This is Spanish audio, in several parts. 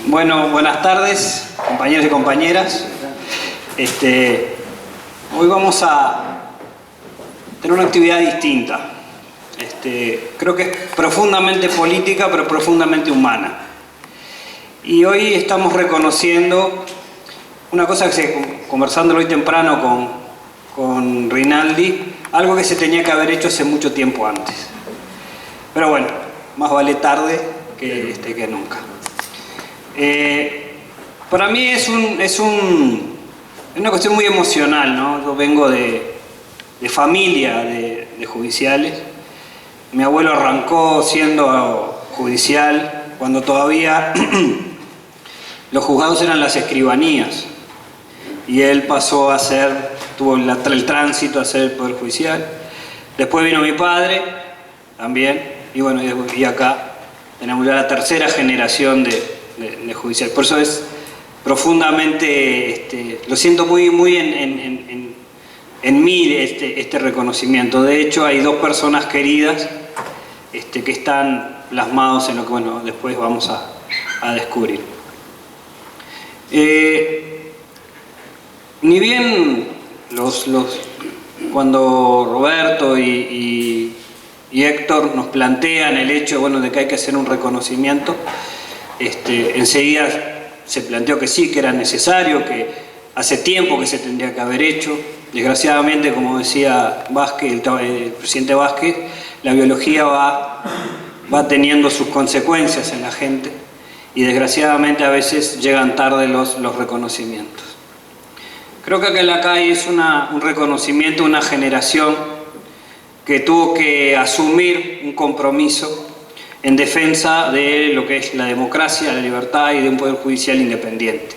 Bueno, buenas tardes, compañeros y compañeras. Hoy vamos a tener una actividad distinta. Creo que es profundamente política, pero profundamente humana. Y hoy estamos reconociendo una cosa que conversándolo hoy temprano con Rinaldi, algo que se tenía que haber hecho hace mucho tiempo antes. Pero bueno, más vale tarde que nunca. Para mí es una cuestión muy emocional, ¿no? Yo vengo de familia de judiciales. Mi abuelo arrancó siendo judicial cuando todavía los juzgados eran las escribanías. Y él pasó a tuvo el tránsito a ser el Poder Judicial. Después vino mi padre, también, y bueno, y acá tenemos ya la tercera generación de judicial. Por eso es profundamente, lo siento muy en mí este reconocimiento. De hecho, hay dos personas queridas que están plasmados en lo que, bueno, después vamos a descubrir. Ni bien cuando Roberto y Héctor nos plantean el hecho, bueno, de que hay que hacer un reconocimiento, enseguida se planteó que sí, que era necesario, que hace tiempo que se tendría que haber hecho. Desgraciadamente, como decía Vázquez, el presidente Vázquez, la biología va teniendo sus consecuencias en la gente y desgraciadamente a veces llegan tarde los reconocimientos. Creo que acá es un reconocimiento, una generación que tuvo que asumir un compromiso en defensa de lo que es la democracia, la libertad y de un poder judicial independiente.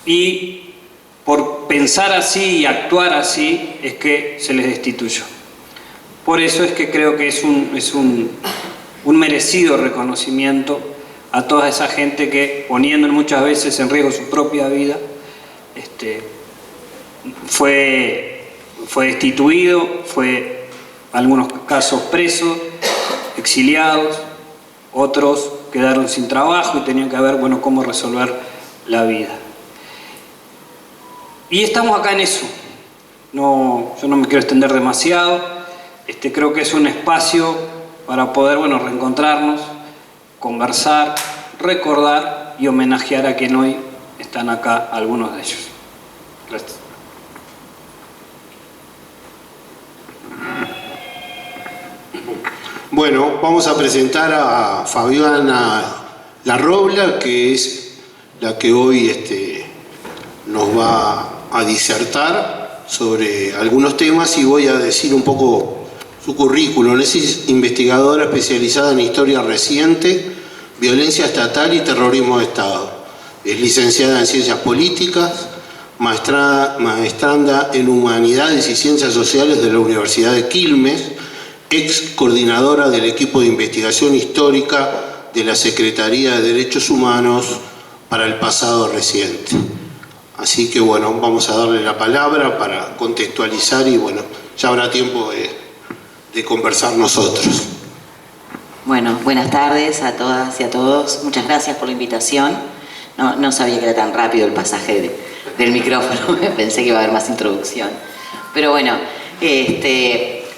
Y por pensar así y actuar así es que se les destituyó. Por eso es que creo que es un merecido reconocimiento a toda esa gente que, poniendo muchas veces en riesgo su propia vida, fue destituido, fue en algunos casos presos, exiliados, otros quedaron sin trabajo y tenían que ver, bueno, cómo resolver la vida. Y estamos acá en eso. Yo no me quiero extender demasiado. Creo que es un espacio para poder, bueno, reencontrarnos, conversar, recordar y homenajear a quien hoy están acá, algunos de ellos. Gracias. Bueno, vamos a presentar a Fabiana Larrobla, que es la que hoy nos va a disertar sobre algunos temas y voy a decir un poco su currículum. Es investigadora especializada en historia reciente, violencia estatal y terrorismo de Estado. Es licenciada en Ciencias Políticas, maestranda en Humanidades y Ciencias Sociales de la Universidad de Quilmes, ex coordinadora del equipo de investigación histórica de la Secretaría de Derechos Humanos para el pasado reciente. Así que bueno, vamos a darle la palabra para contextualizar y bueno, ya habrá tiempo de conversar nosotros. Bueno, buenas tardes a todas y a todos. Muchas gracias por la invitación. No sabía que era tan rápido el pasaje del micrófono. Pensé que iba a haber más introducción. Pero bueno,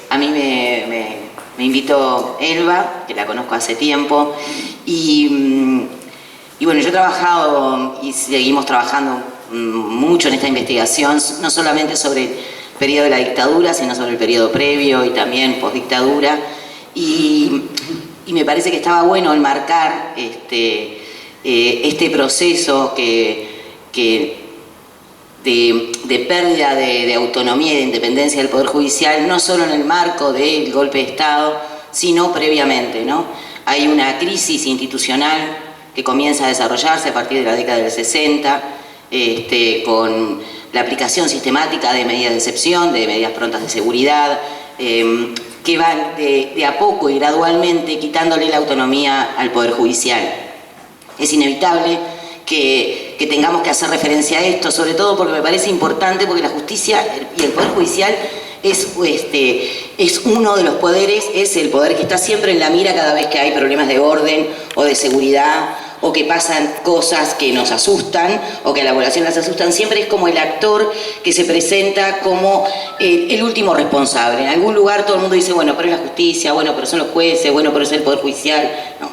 a mí me invitó Elba, que la conozco hace tiempo. Y bueno, yo he trabajado y seguimos trabajando mucho en esta investigación, no solamente sobre el periodo de la dictadura, sino sobre el periodo previo y también postdictadura. Y me parece que estaba bueno enmarcar este proceso de pérdida de autonomía y de independencia del Poder Judicial, no solo en el marco del golpe de Estado, sino previamente, ¿no? Hay una crisis institucional que comienza a desarrollarse a partir de la década del 60, con la aplicación sistemática de medidas de excepción, de medidas prontas de seguridad, que van de a poco y gradualmente quitándole la autonomía al Poder Judicial. Es inevitable que tengamos que hacer referencia a esto, sobre todo porque me parece importante, porque la justicia y el Poder Judicial es uno de los poderes, es el poder que está siempre en la mira cada vez que hay problemas de orden o de seguridad, o que pasan cosas que nos asustan o que a la población las asustan. Siempre es como el actor que se presenta como el último responsable. En algún lugar todo el mundo dice, bueno, pero es la justicia, bueno, pero son los jueces, bueno, pero es el Poder Judicial. No.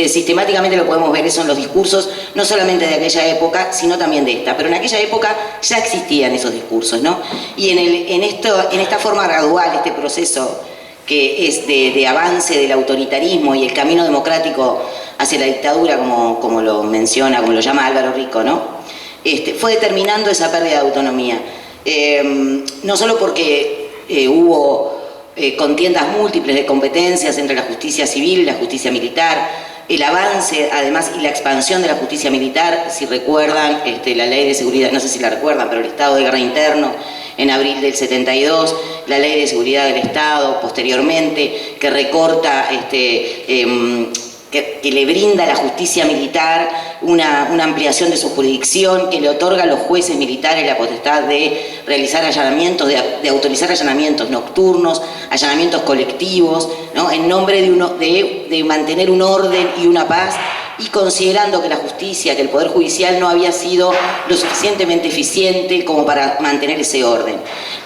Sistemáticamente lo podemos ver eso en los discursos, no solamente de aquella época, sino también de esta. Pero en aquella época ya existían esos discursos, ¿no? Y en esta forma gradual, este proceso que es de avance del autoritarismo y el camino democrático hacia la dictadura, como lo menciona, como lo llama Álvaro Rico, ¿no? Fue determinando esa pérdida de autonomía. No solo porque hubo contiendas múltiples de competencias entre la justicia civil y la justicia militar, el avance además y la expansión de la justicia militar, si recuerdan la ley de seguridad, no sé si la recuerdan, pero el estado de guerra interno en abril del 72, la ley de seguridad del Estado posteriormente, que recorta, que le brinda a la justicia militar una ampliación de su jurisdicción, que le otorga a los jueces militares la potestad de realizar allanamientos, de autorizar allanamientos nocturnos, allanamientos colectivos, ¿no? En nombre de mantener un orden y una paz, y considerando que la justicia, que el Poder Judicial no había sido lo suficientemente eficiente como para mantener ese orden.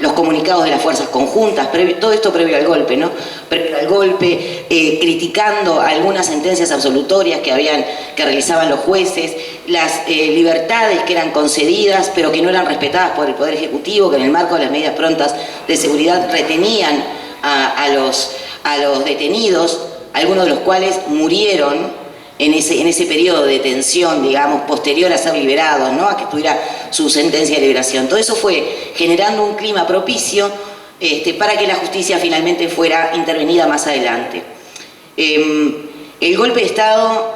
Los comunicados de las fuerzas conjuntas, todo esto previo al golpe, ¿no? Previo al golpe, criticando algunas sentencias absolutorias que realizaban los jueces, las libertades que eran concedidas pero que no eran respetadas por el Poder Ejecutivo, que en el marco de las medidas prontas de seguridad retenían a los detenidos, algunos de los cuales murieron en ese periodo de detención, digamos, posterior a ser liberados, ¿no? A que tuviera su sentencia de liberación. Todo eso fue generando un clima propicio para que la justicia finalmente fuera intervenida más adelante. El golpe de Estado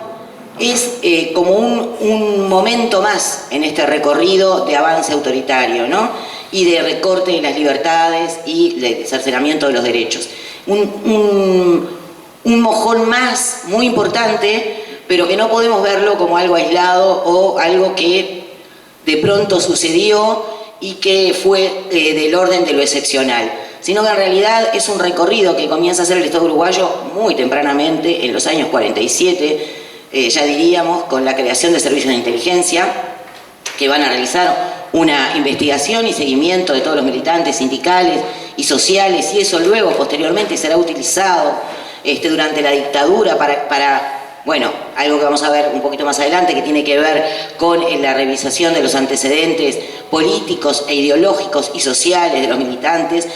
es como un momento más en este recorrido de avance autoritario, ¿no? Y de recorte de las libertades y de cercenamiento de los derechos. Un mojón más muy importante, pero que no podemos verlo como algo aislado o algo que de pronto sucedió y que fue del orden de lo excepcional, sino que en realidad es un recorrido que comienza a hacer el Estado uruguayo muy tempranamente, en los años 47, ya diríamos, con la creación de servicios de inteligencia que van a realizar una investigación y seguimiento de todos los militantes sindicales y sociales, y eso luego, posteriormente, será utilizado durante la dictadura para bueno, algo que vamos a ver un poquito más adelante, que tiene que ver con la revisación de los antecedentes políticos e ideológicos y sociales de los militantes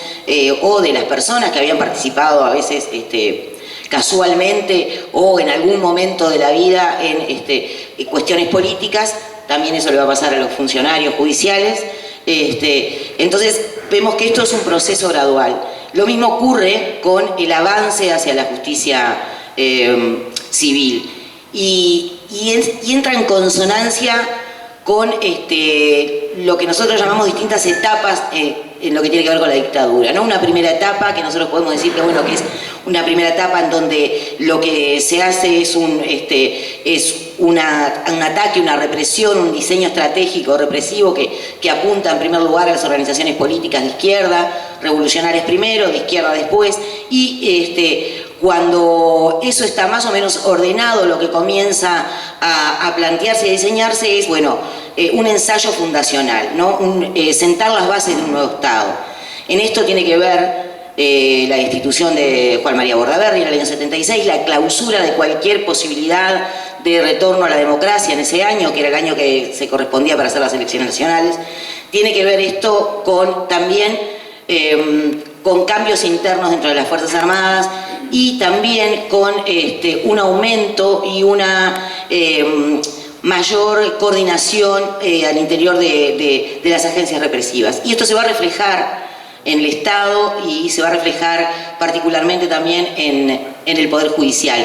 o de las personas que habían participado a veces casualmente o en algún momento de la vida en cuestiones políticas. También eso le va a pasar a los funcionarios judiciales. Entonces vemos que esto es un proceso gradual. Lo mismo ocurre con el avance hacia la justicia civil y entra en consonancia con lo que nosotros llamamos distintas etapas en lo que tiene que ver con la dictadura, ¿no? Una primera etapa que nosotros podemos decir que, bueno, que es una primera etapa en donde lo que se hace es un ataque, una represión, un diseño estratégico represivo que apunta en primer lugar a las organizaciones políticas de izquierda, revolucionarias primero, de izquierda después, y cuando eso está más o menos ordenado, lo que comienza a plantearse y a diseñarse es, bueno, un ensayo fundacional, ¿no? Sentar las bases de un nuevo Estado. En esto tiene que ver la institución de Juan María Bordaberry en el año 76, la clausura de cualquier posibilidad de retorno a la democracia en ese año, que era el año que se correspondía para hacer las elecciones nacionales. Tiene que ver esto también con cambios internos dentro de las Fuerzas Armadas y también con un aumento y una mayor coordinación al interior de las agencias represivas. Y esto se va a reflejar en el Estado y se va a reflejar particularmente también en el Poder Judicial.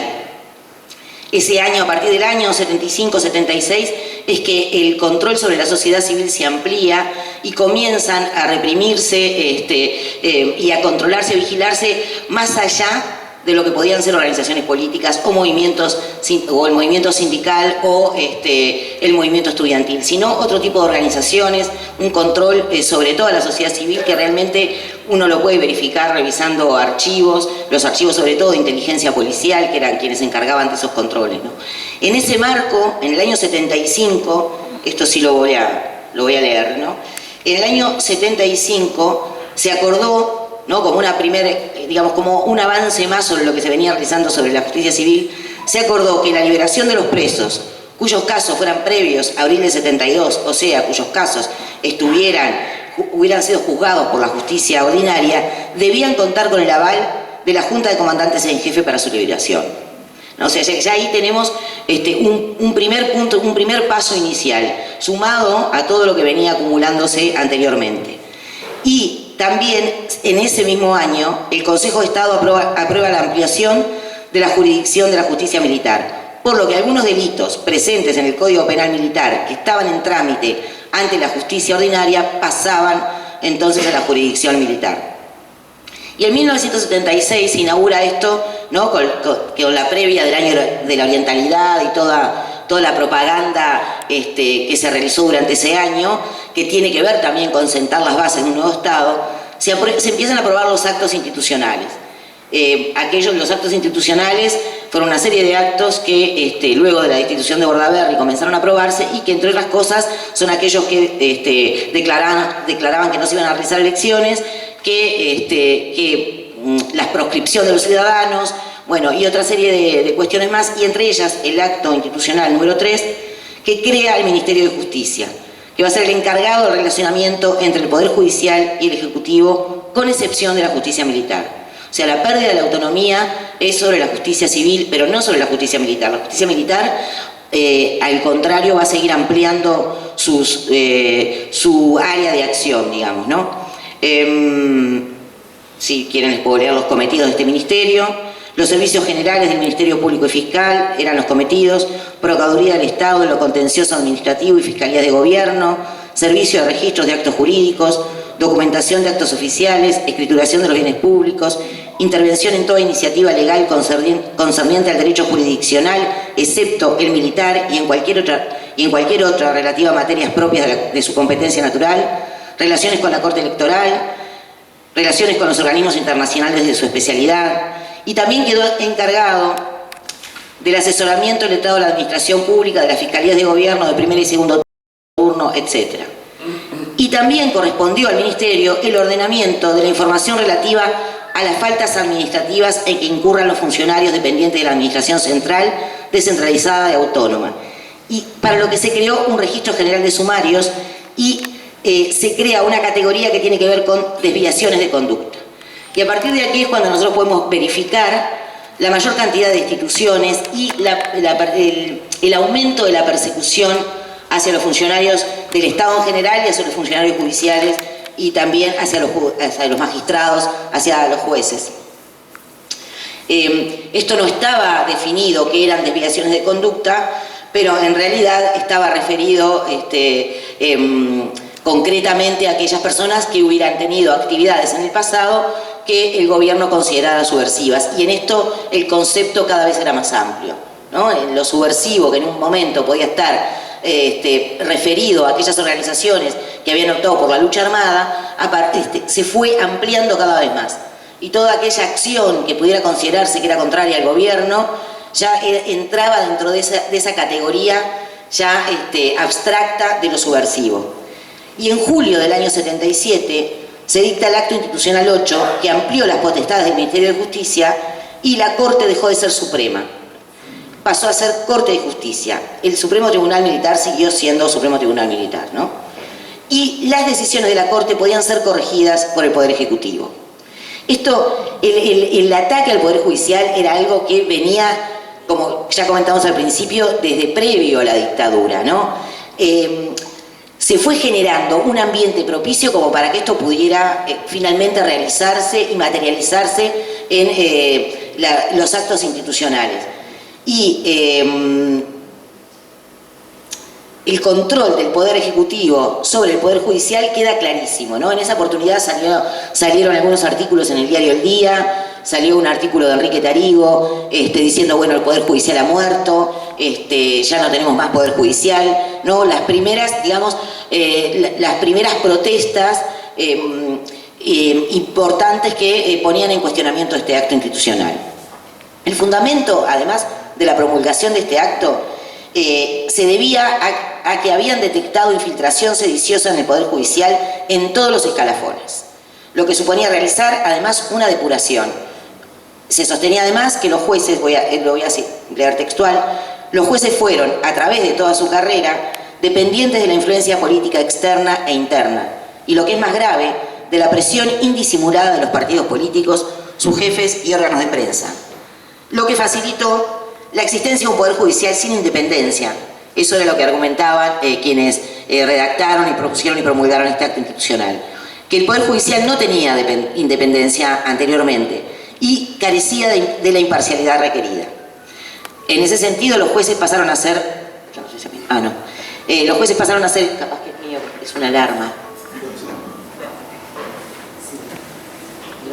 Ese año, a partir del año 75-76, es que el control sobre la sociedad civil se amplía y comienzan a reprimirse y a controlarse, a vigilarse más allá de lo que podían ser organizaciones políticas o movimientos, o el movimiento sindical o el movimiento estudiantil, sino otro tipo de organizaciones, un control sobre toda la sociedad civil que realmente uno lo puede verificar revisando archivos, los archivos sobre todo de inteligencia policial, que eran quienes se encargaban de esos controles, ¿no? En ese marco, en el año 75, esto sí lo voy a leer, ¿no? En el año 75 se acordó, ¿no?, como una primera, digamos, como un avance más sobre lo que se venía realizando sobre la justicia civil, se acordó que la liberación de los presos, cuyos casos fueran previos a abril del 72, o sea, cuyos casos hubieran sido juzgados por la justicia ordinaria, debían contar con el aval de la Junta de Comandantes en Jefe para su liberación. ¿No? O sea, ya ahí tenemos un primer punto, un primer paso inicial, sumado a todo lo que venía acumulándose anteriormente. Y también, en ese mismo año, el Consejo de Estado aprueba la ampliación de la jurisdicción de la justicia militar, por lo que algunos delitos presentes en el Código Penal Militar que estaban en trámite ante la justicia ordinaria pasaban entonces a la jurisdicción militar. Y en 1976 se inaugura esto, ¿no?, con la previa del año de la orientalidad y toda la propaganda que se realizó durante ese año, que tiene que ver también con sentar las bases de un nuevo Estado, se empiezan a aprobar los actos institucionales. Los actos institucionales fueron una serie de actos que luego de la destitución de Bordaberry comenzaron a aprobarse y que, entre otras cosas, son aquellos que declaraban que no se iban a realizar elecciones, que la proscripción de los ciudadanos, bueno, y otra serie de cuestiones más, y entre ellas el acto institucional número 3, que crea el Ministerio de Justicia, que va a ser el encargado del relacionamiento entre el Poder Judicial y el Ejecutivo, con excepción de la justicia militar. O sea, la pérdida de la autonomía es sobre la justicia civil, pero no sobre la justicia militar. La justicia militar, al contrario, va a seguir ampliando su área de acción, digamos, ¿no? Si quieren les puedo leer los cometidos de este ministerio. Los servicios generales del Ministerio Público y Fiscal eran los cometidos: Procuraduría del Estado, lo contencioso administrativo y Fiscalía de Gobierno, Servicio de Registros de Actos Jurídicos, Documentación de Actos Oficiales, Escrituración de los Bienes Públicos, Intervención en toda iniciativa legal concerniente al derecho jurisdiccional, excepto el militar y en cualquier otra relativa a materias propias de su competencia natural, Relaciones con la Corte Electoral, Relaciones con los organismos internacionales de su especialidad, y también quedó encargado del asesoramiento letrado de la Administración Pública, de las Fiscalías de Gobierno de primer y segundo turno, etc. Y también correspondió al Ministerio el ordenamiento de la información relativa a las faltas administrativas en que incurran los funcionarios dependientes de la Administración Central, descentralizada y autónoma. Y para lo que se creó un registro general de sumarios y se crea una categoría que tiene que ver con desviaciones de conducta. Y a partir de aquí es cuando nosotros podemos verificar la mayor cantidad de instituciones y el aumento de la persecución hacia los funcionarios del Estado en general y hacia los funcionarios judiciales y también hacia los magistrados, hacia los jueces. Esto no estaba definido que eran desviaciones de conducta, pero en realidad estaba referido concretamente a aquellas personas que hubieran tenido actividades en el pasado que el gobierno considerara subversivas, y en esto el concepto cada vez era más amplio, ¿no? En lo subversivo, que en un momento podía estar referido a aquellas organizaciones que habían optado por la lucha armada, se fue ampliando cada vez más, y toda aquella acción que pudiera considerarse que era contraria al gobierno ya entraba dentro de esa categoría ya abstracta de lo subversivo. Y en julio del año 77 se dicta el Acto Institucional 8, que amplió las potestades del Ministerio de Justicia, y la Corte dejó de ser Suprema. Pasó a ser Corte de Justicia. El Supremo Tribunal Militar siguió siendo Supremo Tribunal Militar, ¿no? Y las decisiones de la Corte podían ser corregidas por el Poder Ejecutivo. Esto, el ataque al Poder Judicial era algo que venía, como ya comentamos al principio, desde previo a la dictadura, ¿no? Se fue generando un ambiente propicio como para que esto pudiera finalmente realizarse y materializarse en los actos institucionales. Y el control del Poder Ejecutivo sobre el Poder Judicial queda clarísimo, ¿no? En esa oportunidad salieron algunos artículos en el diario El Día, salió un artículo de Enrique Tarigo diciendo, bueno, el Poder Judicial ha muerto, ya no tenemos más Poder Judicial, ¿no? Las primeras, digamos, las primeras protestas importantes que ponían en cuestionamiento este acto institucional. El fundamento, además de la promulgación de este acto, se debía a que habían detectado infiltración sediciosa en el Poder Judicial en todos los escalafones, lo que suponía realizar además una depuración. Se sostenía además que los jueces, lo voy a leer textual, los jueces fueron, a través de toda su carrera, dependientes de la influencia política externa e interna, y lo que es más grave, de la presión indisimulada de los partidos políticos, sus jefes y órganos de prensa, lo que facilitó la existencia de un Poder Judicial sin independencia. Eso era lo que argumentaban quienes redactaron y propusieron y promulgaron este acto institucional. Que el Poder Judicial no tenía independencia anteriormente y carecía de la imparcialidad requerida. En ese sentido, los jueces pasaron a ser... los jueces pasaron a ser... Capaz que es mío, es una alarma.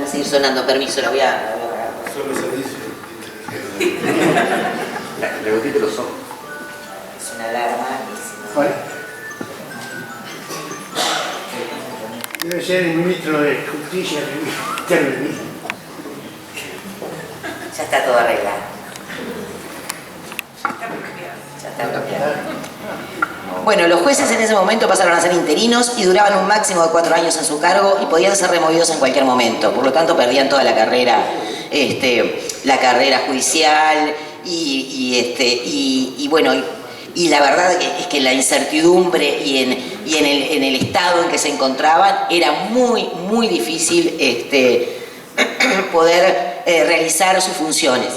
Va a seguir sonando, permiso, la voy a apagar. Solo se dice. Le gotite los ojos. Es una alarma. ¿Cuál? Debe ser el ministro de Justicia que intervenir. Ya está todo arreglado. Ya está bloqueado. Bueno, los jueces en ese momento pasaron a ser interinos y duraban un máximo de 4 años en su cargo y podían ser removidos en cualquier momento. Por lo tanto, perdían toda la carrera judicial y la verdad es que la incertidumbre y en el estado en que se encontraban era muy, muy difícil poder realizar sus funciones.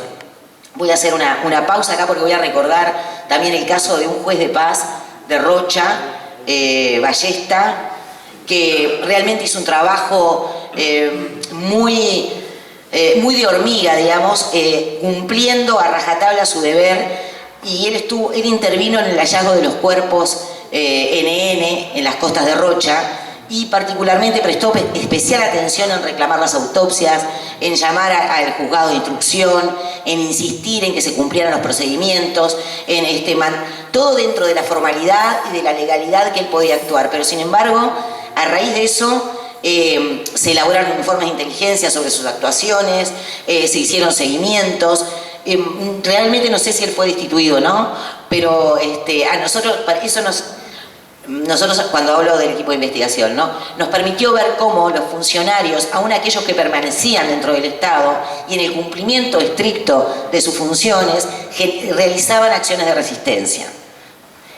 Voy a hacer una pausa acá porque voy a recordar también el caso de un juez de paz de Rocha, Ballesta, que realmente hizo un trabajo muy de hormiga, digamos, cumpliendo a rajatabla su deber, y él intervino en el hallazgo de los cuerpos NN en las costas de Rocha, y particularmente prestó especial atención en reclamar las autopsias, en llamar al juzgado de instrucción, en insistir en que se cumplieran los procedimientos, todo dentro de la formalidad y de la legalidad que él podía actuar. Pero sin embargo, a raíz de eso, se elaboraron informes de inteligencia sobre sus actuaciones, se hicieron seguimientos. Realmente no sé si él fue destituido o no, pero a nosotros cuando hablo del equipo de investigación, ¿no?, nos permitió ver cómo los funcionarios, aun aquellos que permanecían dentro del Estado y en el cumplimiento estricto de sus funciones, realizaban acciones de resistencia.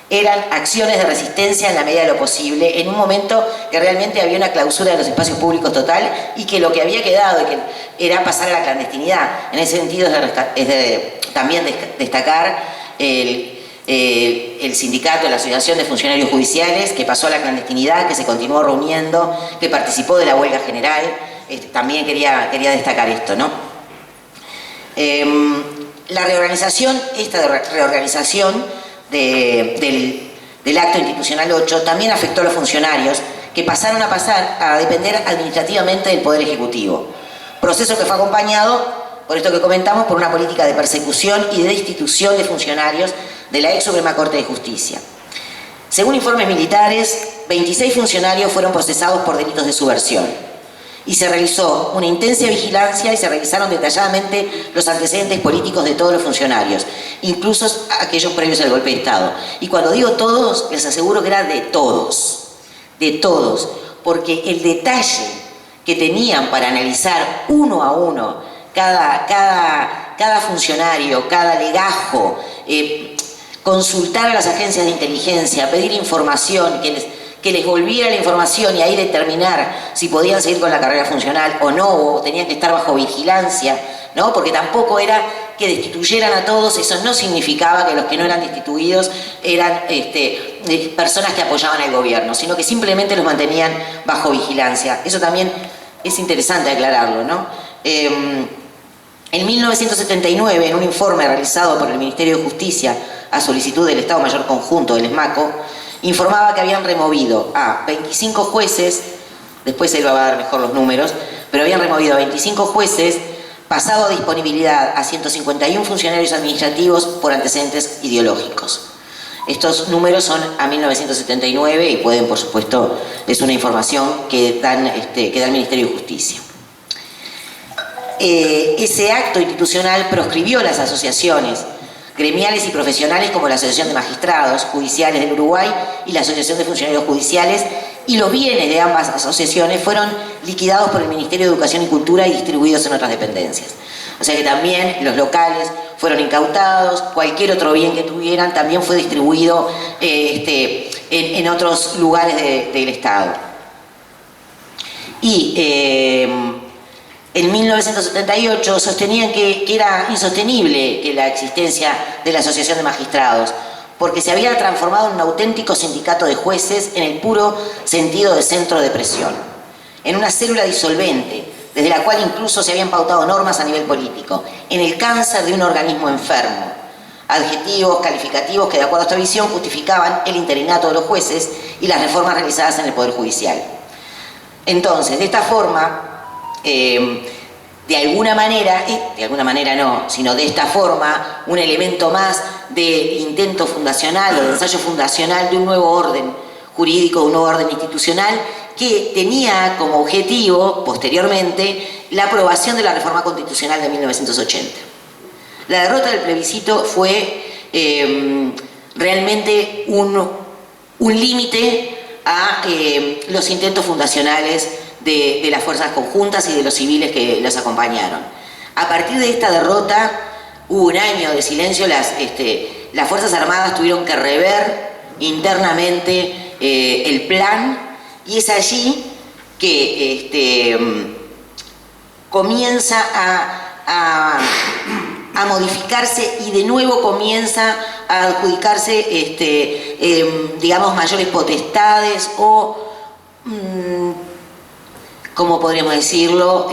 Eran acciones de resistencia en la medida de lo posible, en un momento que realmente había una clausura de los espacios públicos total y que lo que había quedado era pasar a la clandestinidad. En ese sentido también destacar el sindicato, la Asociación de Funcionarios Judiciales, que pasó a la clandestinidad, que se continuó reuniendo, que participó de la huelga general. También quería destacar esto, ¿no? La reorganización del acto institucional 8 también afectó a los funcionarios, que pasaron a depender administrativamente del Poder Ejecutivo. Proceso que fue acompañado, por esto que comentamos, por una política de persecución y de destitución de funcionarios de la ex Suprema Corte de Justicia. Según informes militares, 26 funcionarios fueron procesados por delitos de subversión y se realizó una intensa vigilancia y se revisaron detalladamente los antecedentes políticos de todos los funcionarios, incluso aquellos previos al golpe de Estado. Y cuando digo todos, les aseguro que era de todos, porque el detalle que tenían para analizar uno a uno cada funcionario, cada legajo, consultar a las agencias de inteligencia, pedir información, que les volviera la información y ahí determinar si podían seguir con la carrera funcional o no, o tenían que estar bajo vigilancia, ¿no? Porque tampoco era que destituyeran a todos, eso no significaba que los que no eran destituidos eran personas que apoyaban al gobierno, sino que simplemente los mantenían bajo vigilancia. Eso también es interesante aclararlo, ¿no? En 1979, en un informe realizado por el Ministerio de Justicia a solicitud del Estado Mayor Conjunto del ESMACO, informaba que habían removido a 25 jueces, después él va a dar mejor los números, pero habían removido a 25 jueces pasado a disponibilidad a 151 funcionarios administrativos por antecedentes ideológicos. Estos números son a 1979 y pueden, por supuesto, es una información que da el Ministerio de Justicia. Ese acto institucional proscribió las asociaciones gremiales y profesionales como la Asociación de Magistrados Judiciales del Uruguay y la Asociación de Funcionarios Judiciales, y los bienes de ambas asociaciones fueron liquidados por el Ministerio de Educación y Cultura y distribuidos en otras dependencias. O sea que también los locales fueron incautados, cualquier otro bien que tuvieran también fue distribuido en otros lugares del Estado. Y en 1978 sostenían que era insostenible que la existencia de la Asociación de Magistrados, porque se había transformado en un auténtico sindicato de jueces en el puro sentido de centro de presión, en una célula disolvente, desde la cual incluso se habían pautado normas a nivel político, en el cáncer de un organismo enfermo, adjetivos, calificativos que de acuerdo a esta visión justificaban el interinato de los jueces y las reformas realizadas en el Poder Judicial. Entonces, de esta forma, de alguna manera no, sino de esta forma, un elemento más de intento fundacional o de ensayo fundacional de un nuevo orden jurídico, de un nuevo orden institucional que tenía como objetivo, posteriormente, la aprobación de la reforma constitucional de 1980. La derrota del plebiscito fue realmente un límite a los intentos fundacionales de las fuerzas conjuntas y de los civiles que los acompañaron. A partir de esta derrota hubo un año de silencio, las Fuerzas Armadas tuvieron que rever internamente el plan, y es allí que comienza a modificarse y de nuevo comienza a adjudicarse digamos mayores potestades o ¿cómo podríamos decirlo?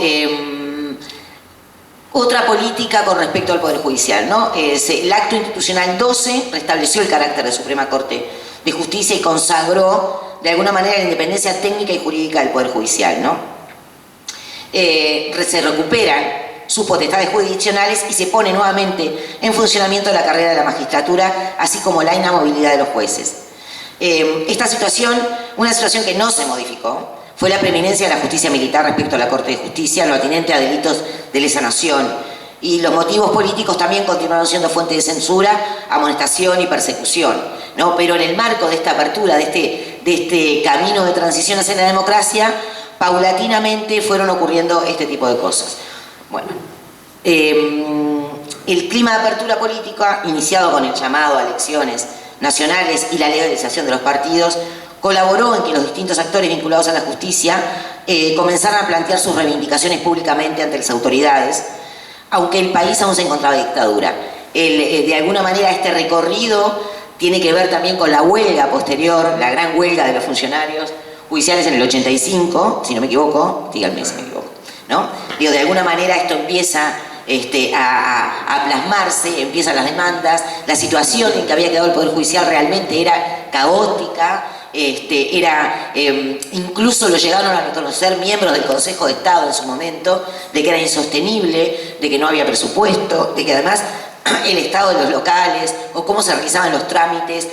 Otra política con respecto al Poder Judicial, ¿no? El acto institucional 12 restableció el carácter de Suprema Corte de Justicia y consagró de alguna manera la independencia técnica y jurídica del Poder Judicial, ¿no? Se recuperan sus potestades jurisdiccionales y se pone nuevamente en funcionamiento la carrera de la magistratura, así como la inamovilidad de los jueces. Esta situación, una situación que no se modificó, fue la preeminencia de la justicia militar respecto a la Corte de Justicia en lo atinente a delitos de lesa nación, y los motivos políticos también continuaron siendo fuente de censura, amonestación y persecución, ¿no? Pero en el marco de esta apertura, de este camino de transición hacia la democracia, paulatinamente fueron ocurriendo este tipo de cosas. Bueno, el clima de apertura política, iniciado con el llamado a elecciones nacionales y la legalización de los partidos, colaboró en que los distintos actores vinculados a la justicia comenzaran a plantear sus reivindicaciones públicamente ante las autoridades, aunque el país aún se encontraba en dictadura. De alguna manera este recorrido tiene que ver también con la huelga posterior, la gran huelga de los funcionarios judiciales en el 85, si no me equivoco, díganme si me equivoco, ¿no? Digo, de alguna manera esto empieza a plasmarse, empiezan las demandas, la situación en que había quedado el Poder Judicial realmente era caótica, incluso lo llegaron a reconocer miembros del Consejo de Estado en su momento, de que era insostenible, de que no había presupuesto, de que además el estado de los locales o cómo se realizaban los trámites,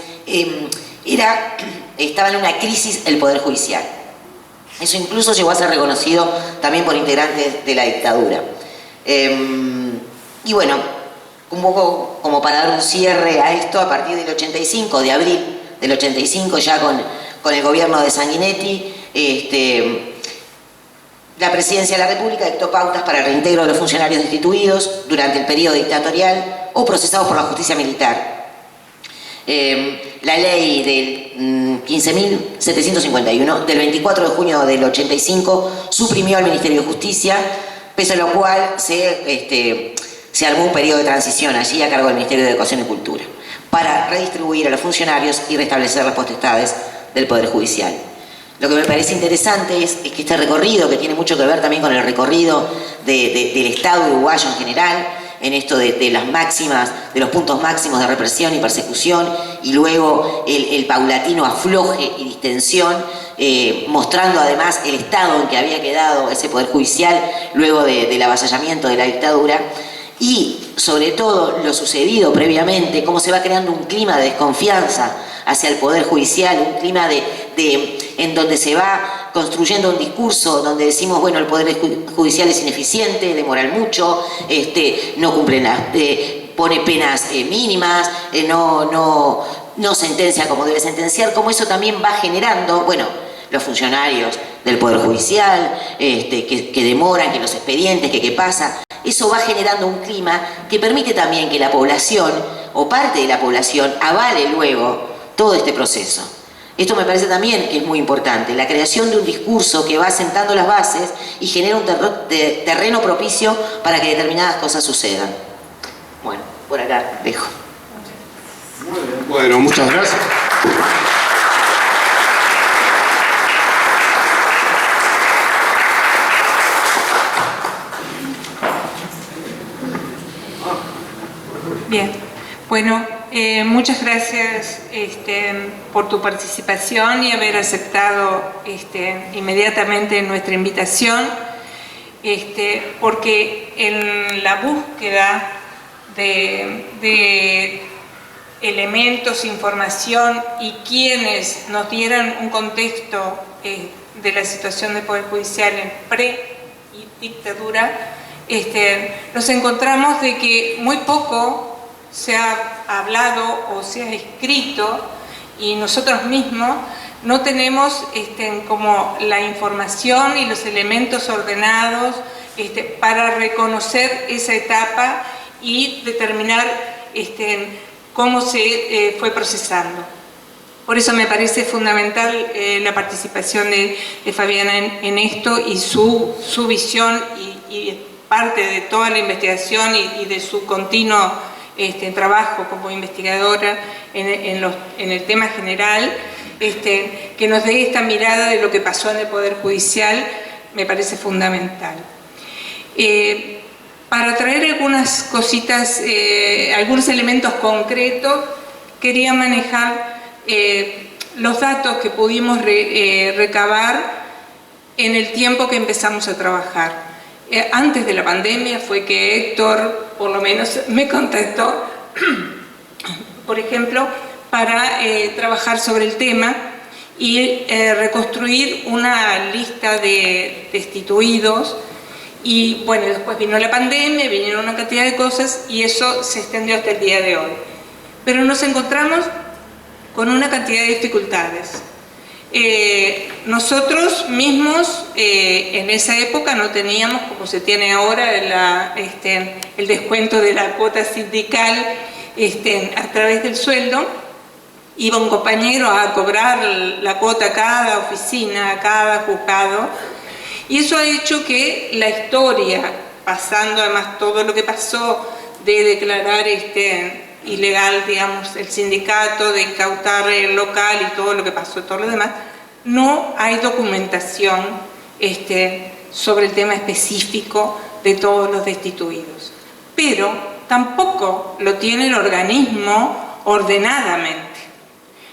estaba en una crisis el Poder Judicial. Eso incluso llegó a ser reconocido también por integrantes de la dictadura. Y bueno, un poco como para dar un cierre a esto, a partir del 85, de abril del 85, ya con el gobierno de Sanguinetti, la Presidencia de la República dictó pautas para el reintegro de los funcionarios destituidos durante el periodo dictatorial o procesados por la justicia militar. La ley del 15.751 del 24 de junio del 85 suprimió al Ministerio de Justicia, pese a lo cual se armó un periodo de transición allí a cargo del Ministerio de Educación y Cultura para redistribuir a los funcionarios y restablecer las potestades del Poder Judicial. Lo que me parece interesante es que este recorrido, que tiene mucho que ver también con el recorrido del Estado uruguayo en general, en esto de las máximas, de los puntos máximos de represión y persecución, y luego el paulatino afloje y distensión, mostrando además el estado en que había quedado ese Poder Judicial luego del avasallamiento de la dictadura, y sobre todo lo sucedido previamente, cómo se va creando un clima de desconfianza hacia el Poder Judicial, un clima en donde se va construyendo un discurso donde decimos, bueno, el Poder Judicial es ineficiente, demora mucho, no cumple pone penas mínimas, no sentencia como debe sentenciar, como eso también va generando, bueno, los funcionarios del Poder Judicial, que demoran, que los expedientes, que qué pasa. Eso va generando un clima que permite también que la población, o parte de la población, avale luego todo este proceso. Esto me parece también que es muy importante, la creación de un discurso que va sentando las bases y genera un terreno propicio para que determinadas cosas sucedan. Bueno, por acá dejo. Bueno, muchas gracias. Bien, bueno, muchas gracias por tu participación y haber aceptado inmediatamente nuestra invitación, porque en la búsqueda de elementos, información y quienes nos dieran un contexto de la situación del Poder Judicial en pre-dictadura, nos encontramos de que muy poco se ha hablado o se ha escrito, y nosotros mismos no tenemos como la información y los elementos ordenados para reconocer esa etapa y determinar cómo se fue procesando. Por eso me parece fundamental la participación de Fabiana en esto, y su visión y parte de toda la investigación y de su continuo trabajo como investigadora en el tema general, que nos dé esta mirada de lo que pasó en el Poder Judicial, me parece fundamental. Para traer algunas cositas, algunos elementos concretos, quería manejar los datos que pudimos recabar en el tiempo que empezamos a trabajar. Antes de la pandemia fue que Héctor, por lo menos, me contactó, por ejemplo, para trabajar sobre el tema y reconstruir una lista de destituidos. Y bueno, después vino la pandemia, vinieron una cantidad de cosas y eso se extendió hasta el día de hoy. Pero nos encontramos con una cantidad de dificultades. Nosotros mismos en esa época no teníamos, como se tiene ahora, el descuento de la cuota sindical a través del sueldo. Iba un compañero a cobrar la cuota a cada oficina, a cada juzgado, y eso ha hecho que la historia, pasando además todo lo que pasó de declarar ilegal, digamos, el sindicato, de incautar el local y todo lo que pasó, todo lo demás, no hay documentación sobre el tema específico de todos los destituidos. Pero tampoco lo tiene el organismo ordenadamente.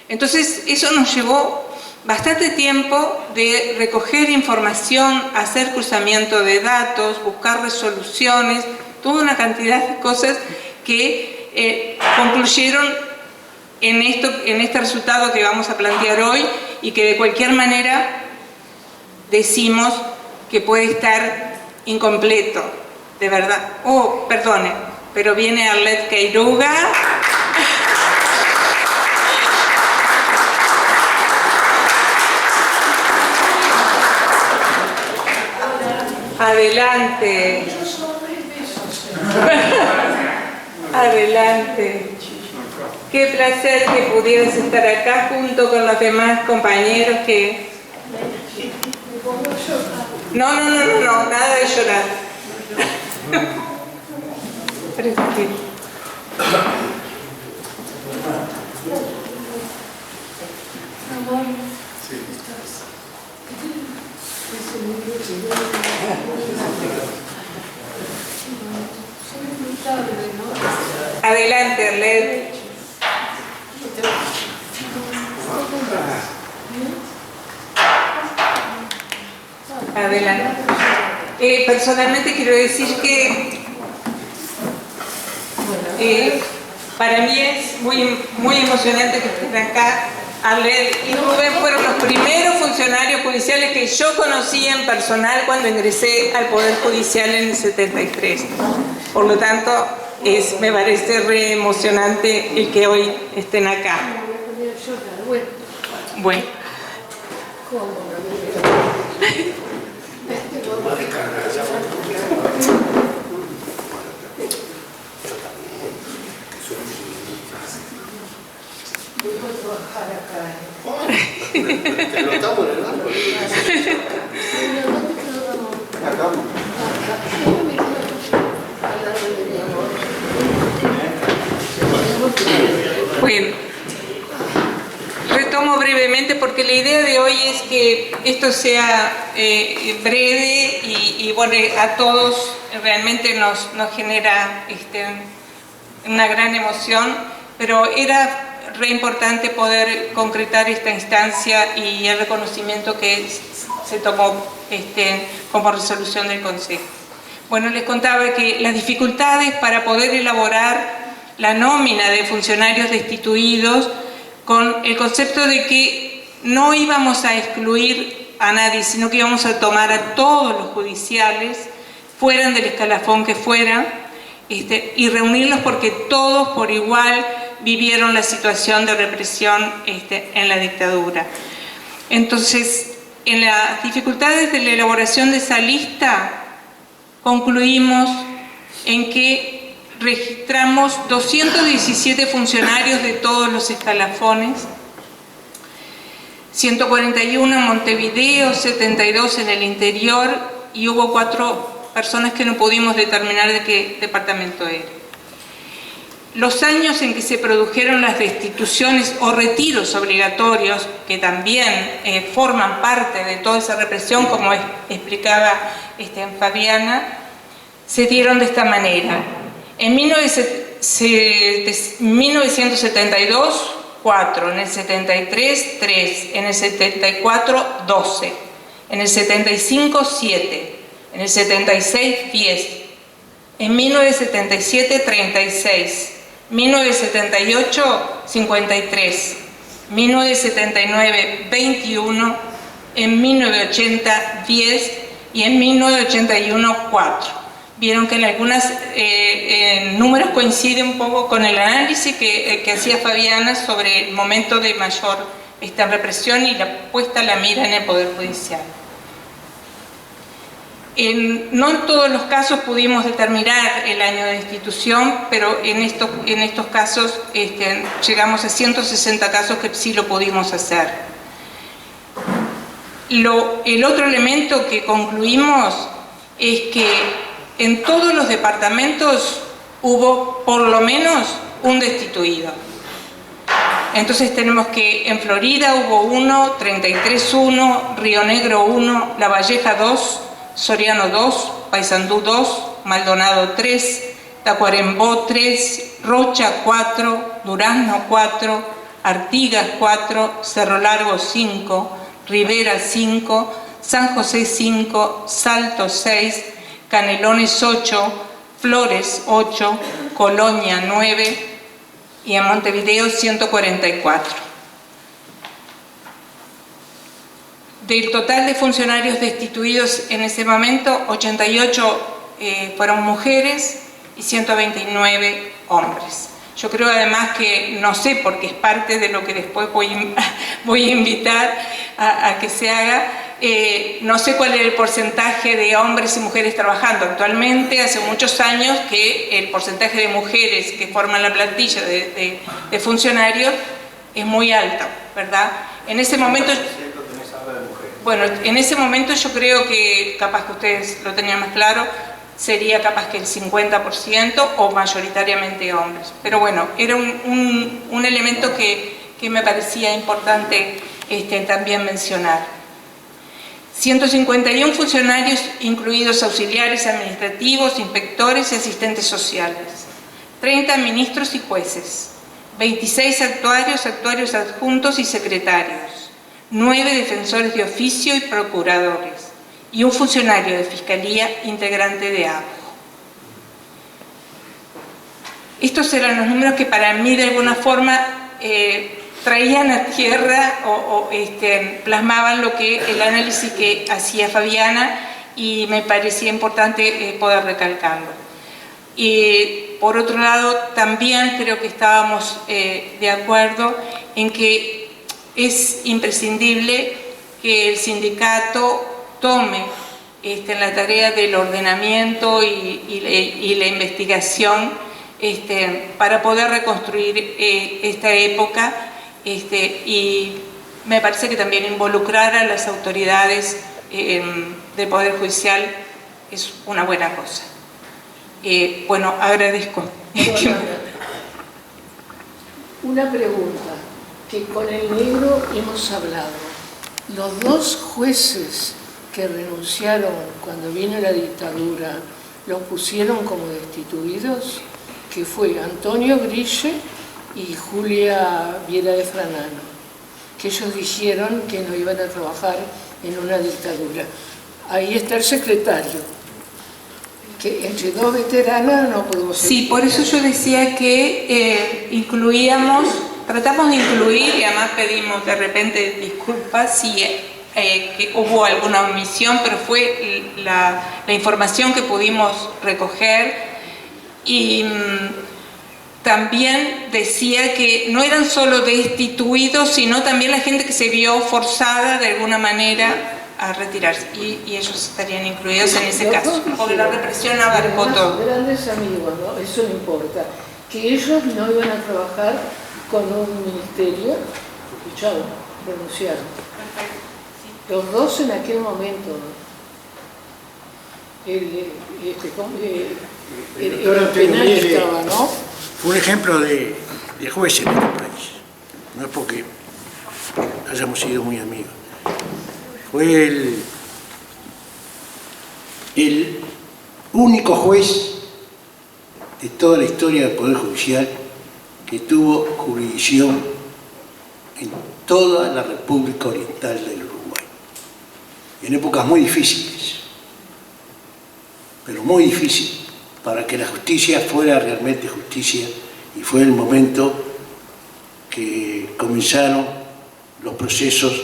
Entonces, eso nos llevó bastante tiempo de recoger información, hacer cruzamiento de datos, buscar resoluciones, toda una cantidad de cosas que concluyeron en este resultado que vamos a plantear hoy, y que de cualquier manera decimos que puede estar incompleto, de verdad. Oh, perdone, pero viene Arlet Queiruga. Adelante. Adelante. Qué placer que pudieras estar acá junto con los demás compañeros que... No, nada de llorar. Adelante, Arlet. Adelante. Personalmente quiero decir que para mí es muy emocionante que estén acá. Arlet y Rubén fueron los primeros funcionarios judiciales que yo conocí en personal cuando ingresé al Poder Judicial en el 73. Por lo tanto, me parece re emocionante el que hoy estén acá. Bueno. ¿Te anotamos en el árbol? Bueno, retomo brevemente porque la idea de hoy es que esto sea breve y bueno, a todos realmente nos genera una gran emoción, pero era re importante poder concretar esta instancia y el reconocimiento que se tomó como resolución del Consejo. Bueno, les contaba que las dificultades para poder elaborar la nómina de funcionarios destituidos con el concepto de que no íbamos a excluir a nadie, sino que íbamos a tomar a todos los judiciales, fueran del escalafón que fuera, y reunirlos porque todos por igual vivieron la situación de represión en la dictadura. Entonces, en las dificultades de la elaboración de esa lista, concluimos en que registramos 217 funcionarios de todos los escalafones, 141 en Montevideo, 72 en el interior, y hubo 4 personas que no pudimos determinar de qué departamento era. Los años en que se produjeron las destituciones o retiros obligatorios, que también forman parte de toda esa represión, como explicaba Fabiana, se dieron de esta manera. En 1972, 4, en el 73, 3, en el 74, 12, en el 75, 7, en el 76, 10, en 1977, 36, 1978, 53, 1979, 21, en 1980, 10 y en 1981, 4. Vieron que en algunos números coincide un poco con el análisis que hacía Fabiana sobre el momento de mayor represión y la puesta la mira en el Poder Judicial. No en todos los casos pudimos determinar el año de destitución, pero en estos casos llegamos a 160 casos que sí lo pudimos hacer. El otro elemento que concluimos es que en todos los departamentos hubo por lo menos un destituido. Entonces tenemos que en Florida hubo 1, 33 1, Río Negro 1, La Valleja 2, Soriano 2, Paysandú 2, Maldonado 3, Tacuarembó 3, Rocha 4, Durazno 4, Artigas 4, Cerro Largo 5, Rivera 5, San José 5, Salto 6, Canelones 8, Flores 8, Colonia 9 y en Montevideo 144. Del total de funcionarios destituidos en ese momento, 88 fueron mujeres y 129 hombres. Yo creo además que, no sé, porque es parte de lo que después voy a invitar a que se haga, no sé cuál es el porcentaje de hombres y mujeres trabajando. Actualmente, hace muchos años que el porcentaje de mujeres que forman la plantilla de funcionarios es muy alto, ¿verdad? En ese momento... Bueno, en ese momento yo creo que, capaz que ustedes lo tenían más claro, sería capaz que el 50% o mayoritariamente hombres. Pero bueno, era un elemento que me parecía importante también mencionar. 151 funcionarios, incluidos auxiliares administrativos, inspectores y asistentes sociales, 30 ministros y jueces, 26 actuarios, actuarios adjuntos y secretarios, 9 defensores de oficio y procuradores, y un funcionario de Fiscalía integrante de ABO. Estos eran los números que para mí de alguna forma traían a tierra o plasmaban lo que el análisis que hacía Fabiana, y me parecía importante poder recalcarlo. Y por otro lado, también creo que estábamos de acuerdo en que es imprescindible que el sindicato tome en la tarea del ordenamiento y la investigación para poder reconstruir esta época, y me parece que también involucrar a las autoridades del Poder Judicial es una buena cosa. Bueno, agradezco. Una pregunta, que con el negro hemos hablado. Los dos jueces que renunciaron cuando vino la dictadura, ¿los pusieron como destituidos? Que fue Antonio Grille y Julia Viera de Franano, que ellos dijeron que no iban a trabajar en una dictadura. Ahí está el secretario, que entre dos veteranas no podemos... Sí, por eso yo decía que tratamos de incluir, y además pedimos de repente disculpas si que hubo alguna omisión, pero fue la información que pudimos recoger. Y también decía que no eran solo destituidos, sino también la gente que se vio forzada de alguna manera a retirarse, y ellos estarían incluidos en ese caso, porque la represión abarcó todo. Grandes amigos, ¿no? Eso no importa. Que ellos no iban a trabajar con un ministerio, y chao, renunciaron. Los dos en aquel momento, ¿no? El penal estaba, ¿no? Fue un ejemplo de juez en este país. No es porque hayamos sido muy amigos. Fue el único juez de toda la historia del Poder Judicial que tuvo jurisdicción en toda la República Oriental del Uruguay. En épocas muy difíciles, pero muy difíciles, para que la justicia fuera realmente justicia, y fue el momento que comenzaron los procesos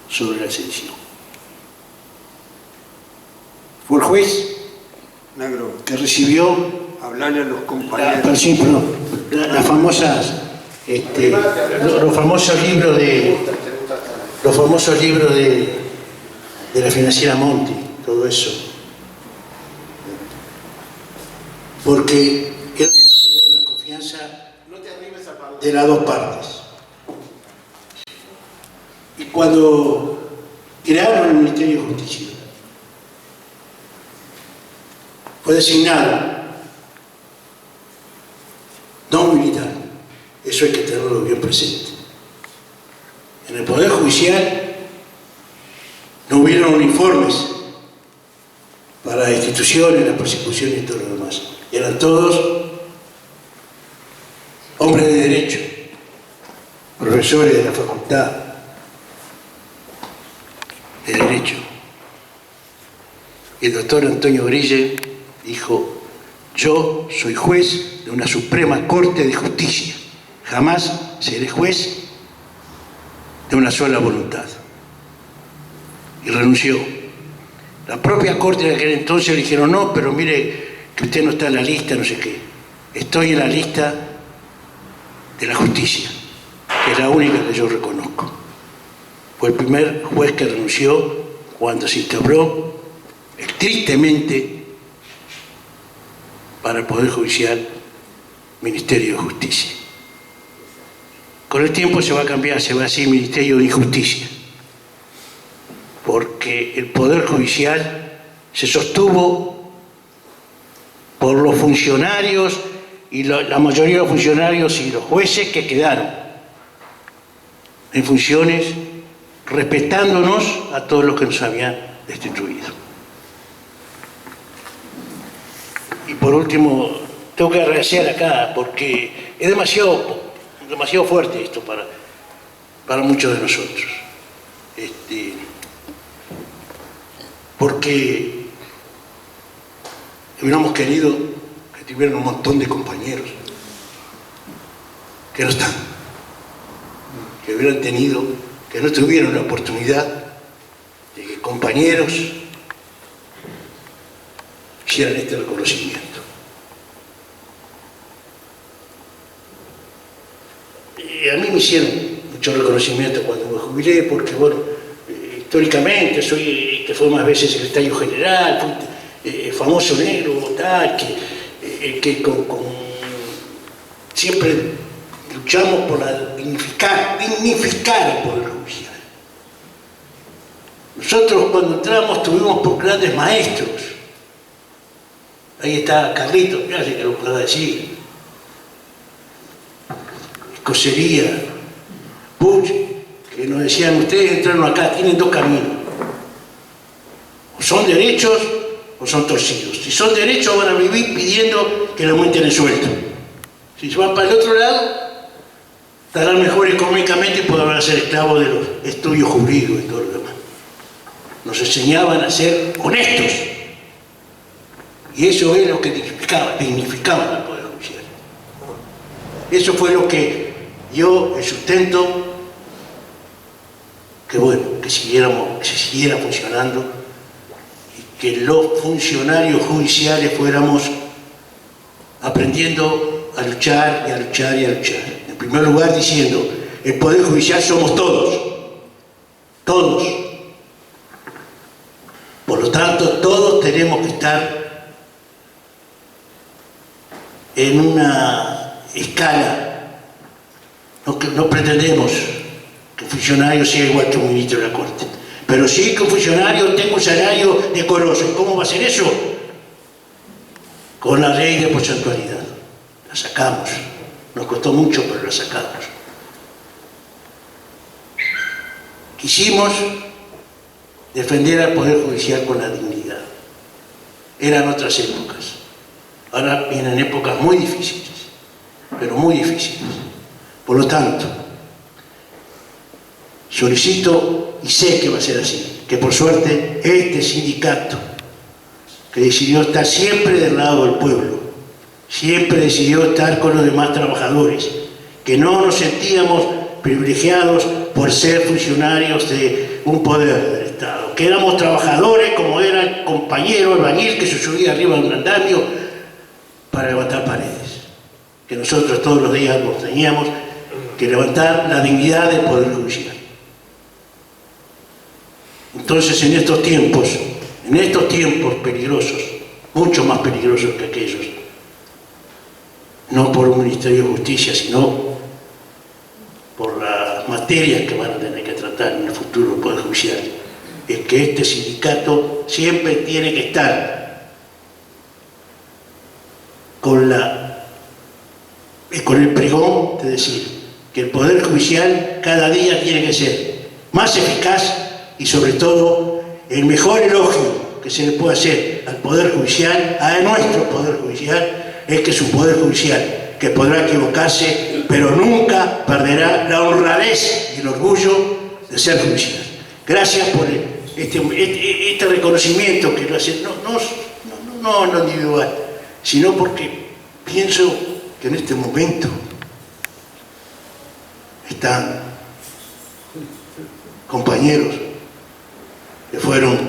sobre la sedición. Fue el juez Negro, que recibió hablarle a los compañeros. las famosas, los famosos libros de la financiera Monti, todo eso. Porque era la confianza de las dos partes. Y cuando crearon el Ministerio de Justicia, fue designado no un militar. Eso hay que tenerlo bien presente. En el Poder Judicial no hubieron uniformes para las instituciones, la persecución y todo lo demás. Eran todos hombres de derecho, profesores de la facultad de Derecho. El doctor Antonio Grille dijo: yo soy juez de una Suprema Corte de Justicia, jamás seré juez de una sola voluntad. Y renunció. La propia Corte de aquel entonces le dijeron: no, pero mire que usted no está en la lista, no sé qué. Estoy en la lista de la justicia, que es la única que yo reconozco. Fue el primer juez que renunció cuando se instauró, tristemente, para el Poder Judicial, Ministerio de Justicia. Con el tiempo se va a cambiar, se va a decir Ministerio de Injusticia, porque el Poder Judicial se sostuvo por los funcionarios, y la mayoría de los funcionarios y los jueces que quedaron en funciones, respetándonos a todos los que nos habían destituido. Y por último, tengo que agradecer acá, porque es demasiado fuerte esto para muchos de nosotros. Porque hubiéramos querido que tuvieran un montón de compañeros que no están, que hubieran tenido, que no tuvieron la oportunidad de que compañeros hicieran este reconocimiento. A mí me hicieron mucho reconocimiento cuando me jubilé, porque, bueno, históricamente soy que fue más veces secretario general, fui famoso negro, tal, que siempre luchamos por dignificar el Poder Judicial. Nosotros cuando entramos tuvimos por grandes maestros. Ahí está Carlito, ya sé que lo puedo decir. Escocería, Puch, que nos decían, ustedes entraron acá, tienen dos caminos. O son derechos o son torcidos. Si son derechos van a vivir pidiendo que le aumenten el sueldo. Si se van para el otro lado, estarán mejor económicamente y podrán ser esclavos de los estudios jurídicos y todo lo demás. Nos enseñaban a ser honestos. Y eso es lo que dignificaba al Poder Judicial. Eso fue lo que dio el sustento que, bueno, que se siguiera funcionando y que los funcionarios judiciales fuéramos aprendiendo a luchar y a luchar y a luchar. En primer lugar diciendo, el Poder Judicial somos todos, todos. Por lo tanto, todos tenemos que estar en una escala. No pretendemos que un funcionario sea igual que un ministro de la Corte, pero sí que un funcionario tenga un salario decoroso. ¿Y cómo va a ser eso? Con la ley de porcentualidad. La sacamos. Nos costó mucho, pero la sacamos. Quisimos defender al Poder Judicial con la dignidad. Eran otras épocas. Ahora vienen épocas muy difíciles, pero muy difíciles. Por lo tanto, solicito, y sé que va a ser así, que por suerte este sindicato, que decidió estar siempre del lado del pueblo, siempre decidió estar con los demás trabajadores, que no nos sentíamos privilegiados por ser funcionarios de un poder del Estado, que éramos trabajadores como era el compañero albañil que se subía arriba de un andamio para levantar paredes, que nosotros todos los días nos teníamos que levantar la dignidad del Poder Judicial. Entonces, en estos tiempos peligrosos, mucho más peligrosos que aquellos, no por un Ministerio de Justicia, sino por las materias que van a tener que tratar en el futuro el Poder Judicial, es que este sindicato siempre tiene que estar con el pregón de decir que el Poder Judicial cada día tiene que ser más eficaz y sobre todo el mejor elogio que se le puede hacer al Poder Judicial, a nuestro Poder Judicial, es que es un Poder Judicial que podrá equivocarse, pero nunca perderá la honradez y el orgullo de ser judicial. Gracias por este reconocimiento que lo hace, no en lo individual, sino porque pienso que en este momento están compañeros que fueron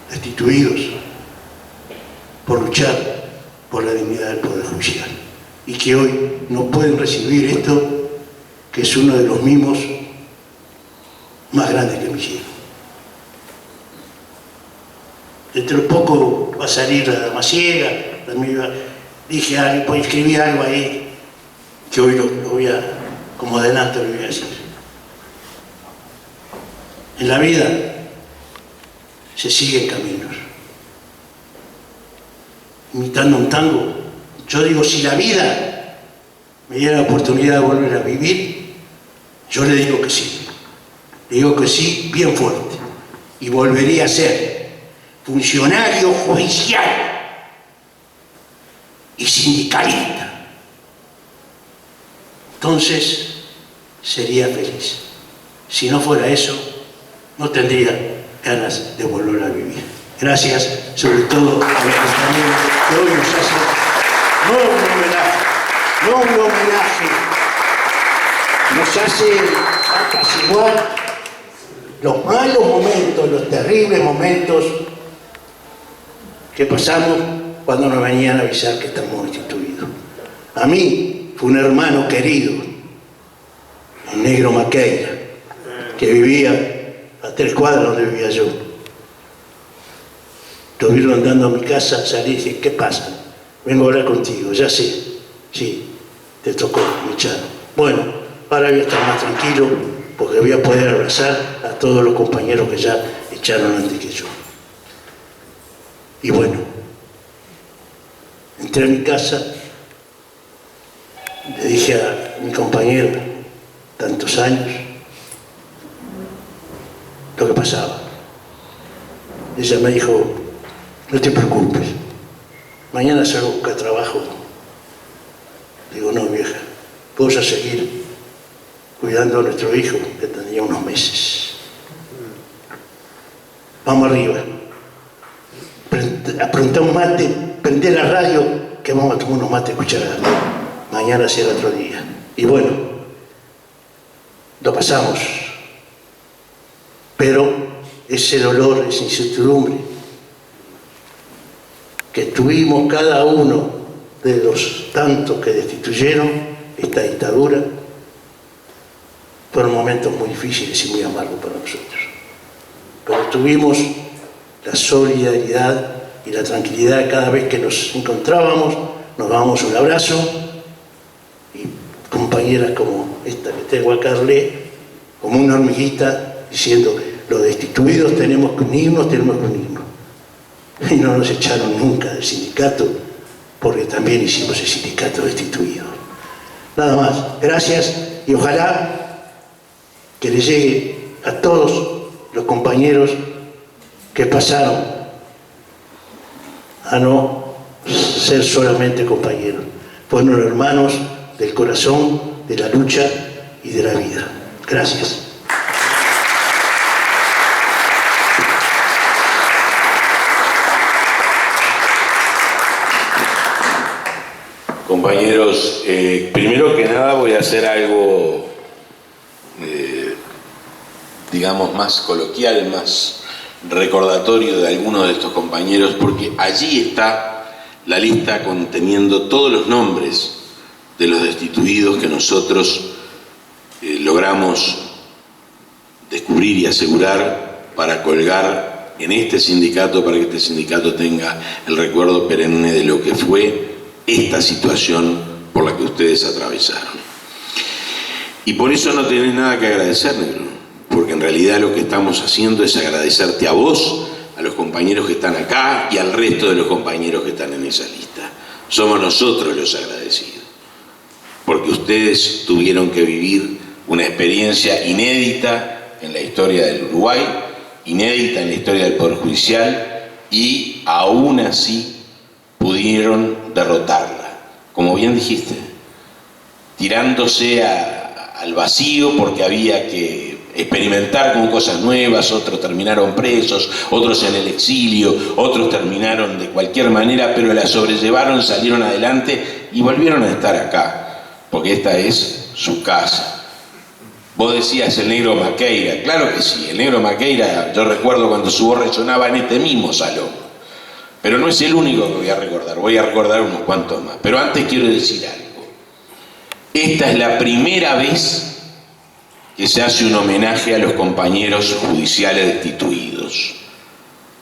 destituidos por luchar por la dignidad del Poder Judicial y que hoy no pueden recibir esto, que es uno de los mimos más grandes que me hicieron. Dentro de poco va a salir la Damasiega, dije algo, pues escribí algo ahí, que hoy lo voy a, como adelanto, lo voy a decir. En la vida se siguen caminos. Imitando un tango, yo digo, si la vida me diera la oportunidad de volver a vivir, yo le digo que sí. Le digo que sí, bien fuerte. y volvería a ser funcionario judicial y sindicalista. Entonces sería feliz. Si no fuera eso, no tendría ganas de volver a vivir. Gracias, sobre todo a los compañeros que hoy nos hacen no un homenaje, nos hace apaciguar los malos momentos, los terribles momentos que pasamos cuando nos venían a avisar que estamos destituidos. A mí fue un hermano querido, el negro Maqueira, que vivía a 3 cuadras donde vivía yo. Lo vieron andando a mi casa, salí y dije, ¿qué pasa? Vengo a hablar contigo, ya sé. Sí, te tocó, me echaron. Bueno, ahora voy a estar más tranquilo porque voy a poder abrazar a todos los compañeros que ya echaron antes que yo. Y bueno, entré a mi casa, le dije a mi compañero, tantos años, lo que pasaba. Ella me dijo, no te preocupes, mañana salgo a buscar trabajo. Digo, no, vieja, vamos a seguir cuidando a nuestro hijo, que tenía unos meses. Vamos arriba. Apronté un mate, prendí la radio, que vamos a tomar unos mates cucharadas. Mañana será otro día. Y bueno, lo pasamos. Pero ese dolor, esa incertidumbre que tuvimos cada uno de los tantos que destituyeron esta dictadura, fueron momentos muy difíciles y muy amargos para nosotros. Pero tuvimos la solidaridad y la tranquilidad cada vez que nos encontrábamos, nos dábamos un abrazo, y compañeras como esta que tengo acá, como una hormiguita, diciendo, los destituidos tenemos que unirnos, Y no nos echaron nunca del sindicato, porque también hicimos el sindicato destituido. Nada más, gracias, y ojalá que le llegue a todos los compañeros que pasaron a no ser solamente compañeros, fueron hermanos del corazón, de la lucha y de la vida. Gracias. Compañeros, primero que nada voy a hacer algo, digamos, más coloquial, más recordatorio de algunos de estos compañeros, porque allí está la lista conteniendo todos los nombres de los destituidos que nosotros logramos descubrir y asegurar para colgar en este sindicato, para que este sindicato tenga el recuerdo perenne de lo que fue esta situación por la que ustedes atravesaron. Y por eso no tenés nada que agradecer, negro, porque en realidad lo que estamos haciendo es agradecerte a vos, a los compañeros que están acá y al resto de los compañeros que están en esa lista. Somos nosotros los agradecidos, porque ustedes tuvieron que vivir una experiencia inédita en la historia del Uruguay, inédita en la historia del Poder Judicial, y aún así pudieron derrotarla, como bien dijiste, tirándose al vacío porque había que experimentar con cosas nuevas. Otros terminaron presos, otros en el exilio, otros terminaron de cualquier manera, pero la sobrellevaron, salieron adelante y volvieron a estar acá, porque esta es su casa. Vos decías el negro Maqueira, claro que sí, el negro Maqueira, yo recuerdo cuando su voz resonaba en este mismo salón. Pero no es el único que voy a recordar unos cuantos más. Pero antes quiero decir algo. Esta es la primera vez que se hace un homenaje a los compañeros judiciales destituidos.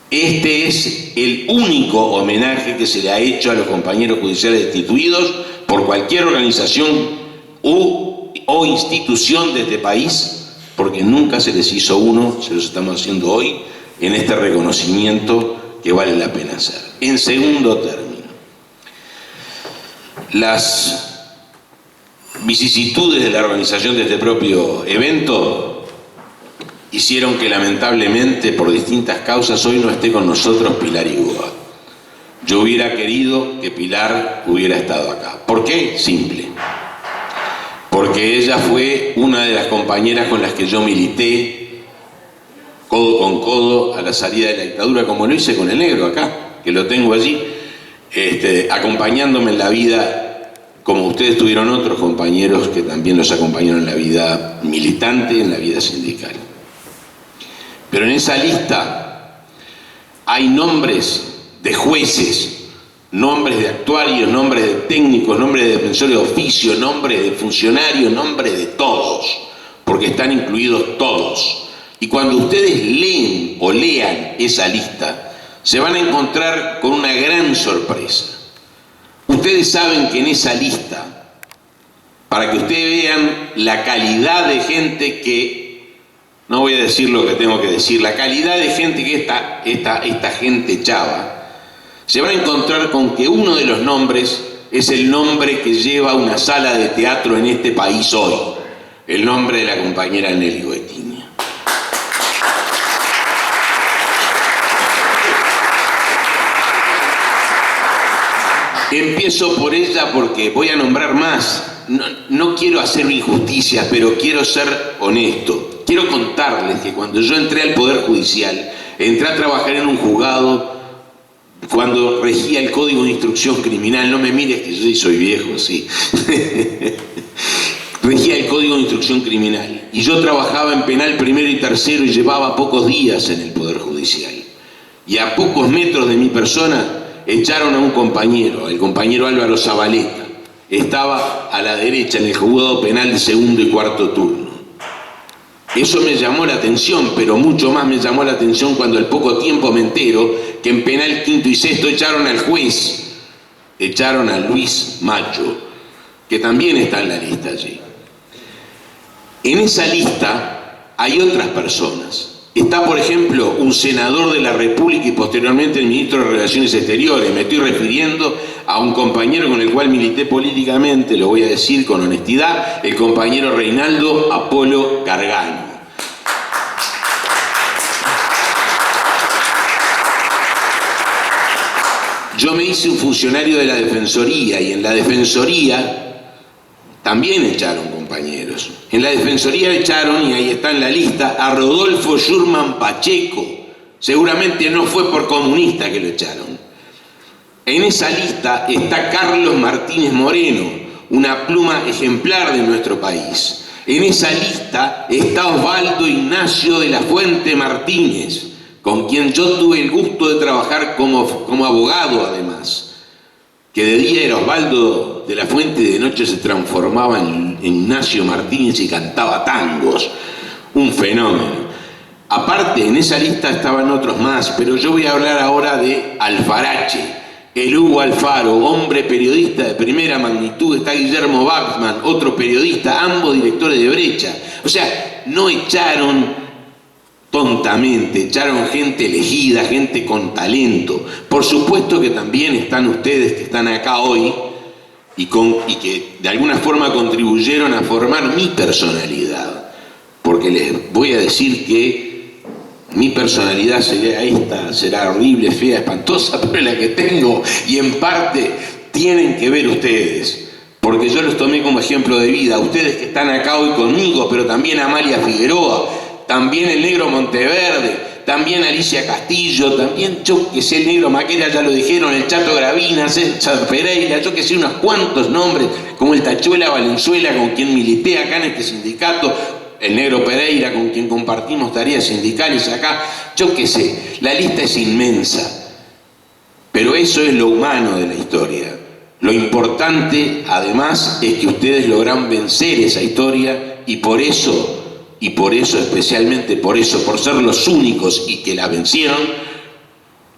Este es el único homenaje que se le ha hecho a los compañeros judiciales destituidos por cualquier organización o institución de este país, porque nunca se les hizo uno, se los estamos haciendo hoy, en este reconocimiento que vale la pena hacer. En segundo término, las vicisitudes de la organización de este propio evento hicieron que lamentablemente por distintas causas hoy no esté con nosotros Pilar Igoa. Yo hubiera querido que Pilar hubiera estado acá. ¿Por qué? Simple. Porque ella fue una de las compañeras con las que yo milité codo con codo a la salida de la dictadura, como lo hice con el negro acá, que lo tengo allí, acompañándome en la vida, como ustedes tuvieron otros compañeros que también los acompañaron en la vida militante, en la vida sindical. Pero en esa lista hay nombres de jueces, nombres de actuarios, nombres de técnicos, nombres de defensores de oficio, nombres de funcionarios, nombres de todos, porque están incluidos todos. Y cuando ustedes leen o lean esa lista, se van a encontrar con una gran sorpresa. Ustedes saben que en esa lista, para que ustedes vean la calidad de gente que, no voy a decir lo que tengo que decir, la calidad de gente que esta gente chava, se van a encontrar con que uno de los nombres es el nombre que lleva una sala de teatro en este país hoy, el nombre de la compañera Nelly Goitiña. Empiezo por ella porque voy a nombrar más. No quiero hacer injusticias, pero quiero ser honesto. Quiero contarles que cuando yo entré al Poder Judicial, entré a trabajar en un juzgado cuando regía el Código de Instrucción Criminal. No me mires que yo sí soy viejo, sí. Regía el Código de Instrucción Criminal. Y yo trabajaba en penal primero y tercero y llevaba pocos días en el Poder Judicial. Y a pocos metros de mi persona echaron a un compañero, el compañero Álvaro Zabaleta. Estaba a la derecha en el juzgado penal de segundo y cuarto turno. Eso me llamó la atención, pero mucho más me llamó la atención cuando al poco tiempo me entero que en penal quinto y sexto echaron al juez, echaron a Luis Macho, que también está en la lista allí. En esa lista hay otras personas. Está, por ejemplo, un senador de la República y posteriormente el ministro de Relaciones Exteriores. Me estoy refiriendo a un compañero con el cual milité políticamente, lo voy a decir con honestidad, el compañero Reinaldo Apolo Gargano. Yo me hice un funcionario de la Defensoría y en la Defensoría también echaron compañeros. En la Defensoría echaron, y ahí está en la lista, a Rodolfo Schurman Pacheco. Seguramente no fue por comunista que lo echaron. En esa lista está Carlos Martínez Moreno, una pluma ejemplar de nuestro país. En esa lista está Osvaldo Ignacio de la Fuente Martínez, con quien yo tuve el gusto de trabajar como abogado además. Que de día era Osvaldo de la Fuente y de noche se transformaba en Ignacio Martínez y cantaba tangos. Un fenómeno. Aparte, en esa lista estaban otros más, pero yo voy a hablar ahora de Alfarache, el Hugo Alfaro, hombre periodista de primera magnitud. Está Guillermo Bachmann, otro periodista, ambos directores de Brecha. O sea, no echaron tontamente, echaron gente elegida, gente con talento. Por supuesto que también están ustedes que están acá hoy y que de alguna forma contribuyeron a formar mi personalidad, porque les voy a decir que mi personalidad será horrible, fea, espantosa, pero es la que tengo, y en parte tienen que ver ustedes, porque yo los tomé como ejemplo de vida, ustedes que están acá hoy conmigo, pero también Amalia Figueroa, también el negro Monteverde, también Alicia Castillo, también yo que sé, el negro Maquera, ya lo dijeron, el Chato Gravina, César Pereira, yo que sé, unos cuantos nombres, como el Tachuela Valenzuela, con quien milité acá en este sindicato, el negro Pereira, con quien compartimos tareas sindicales acá, yo que sé, la lista es inmensa, pero eso es lo humano de la historia. Lo importante, además, es que ustedes logran vencer esa historia y por eso, especialmente por eso, por ser los únicos y que la vencieron,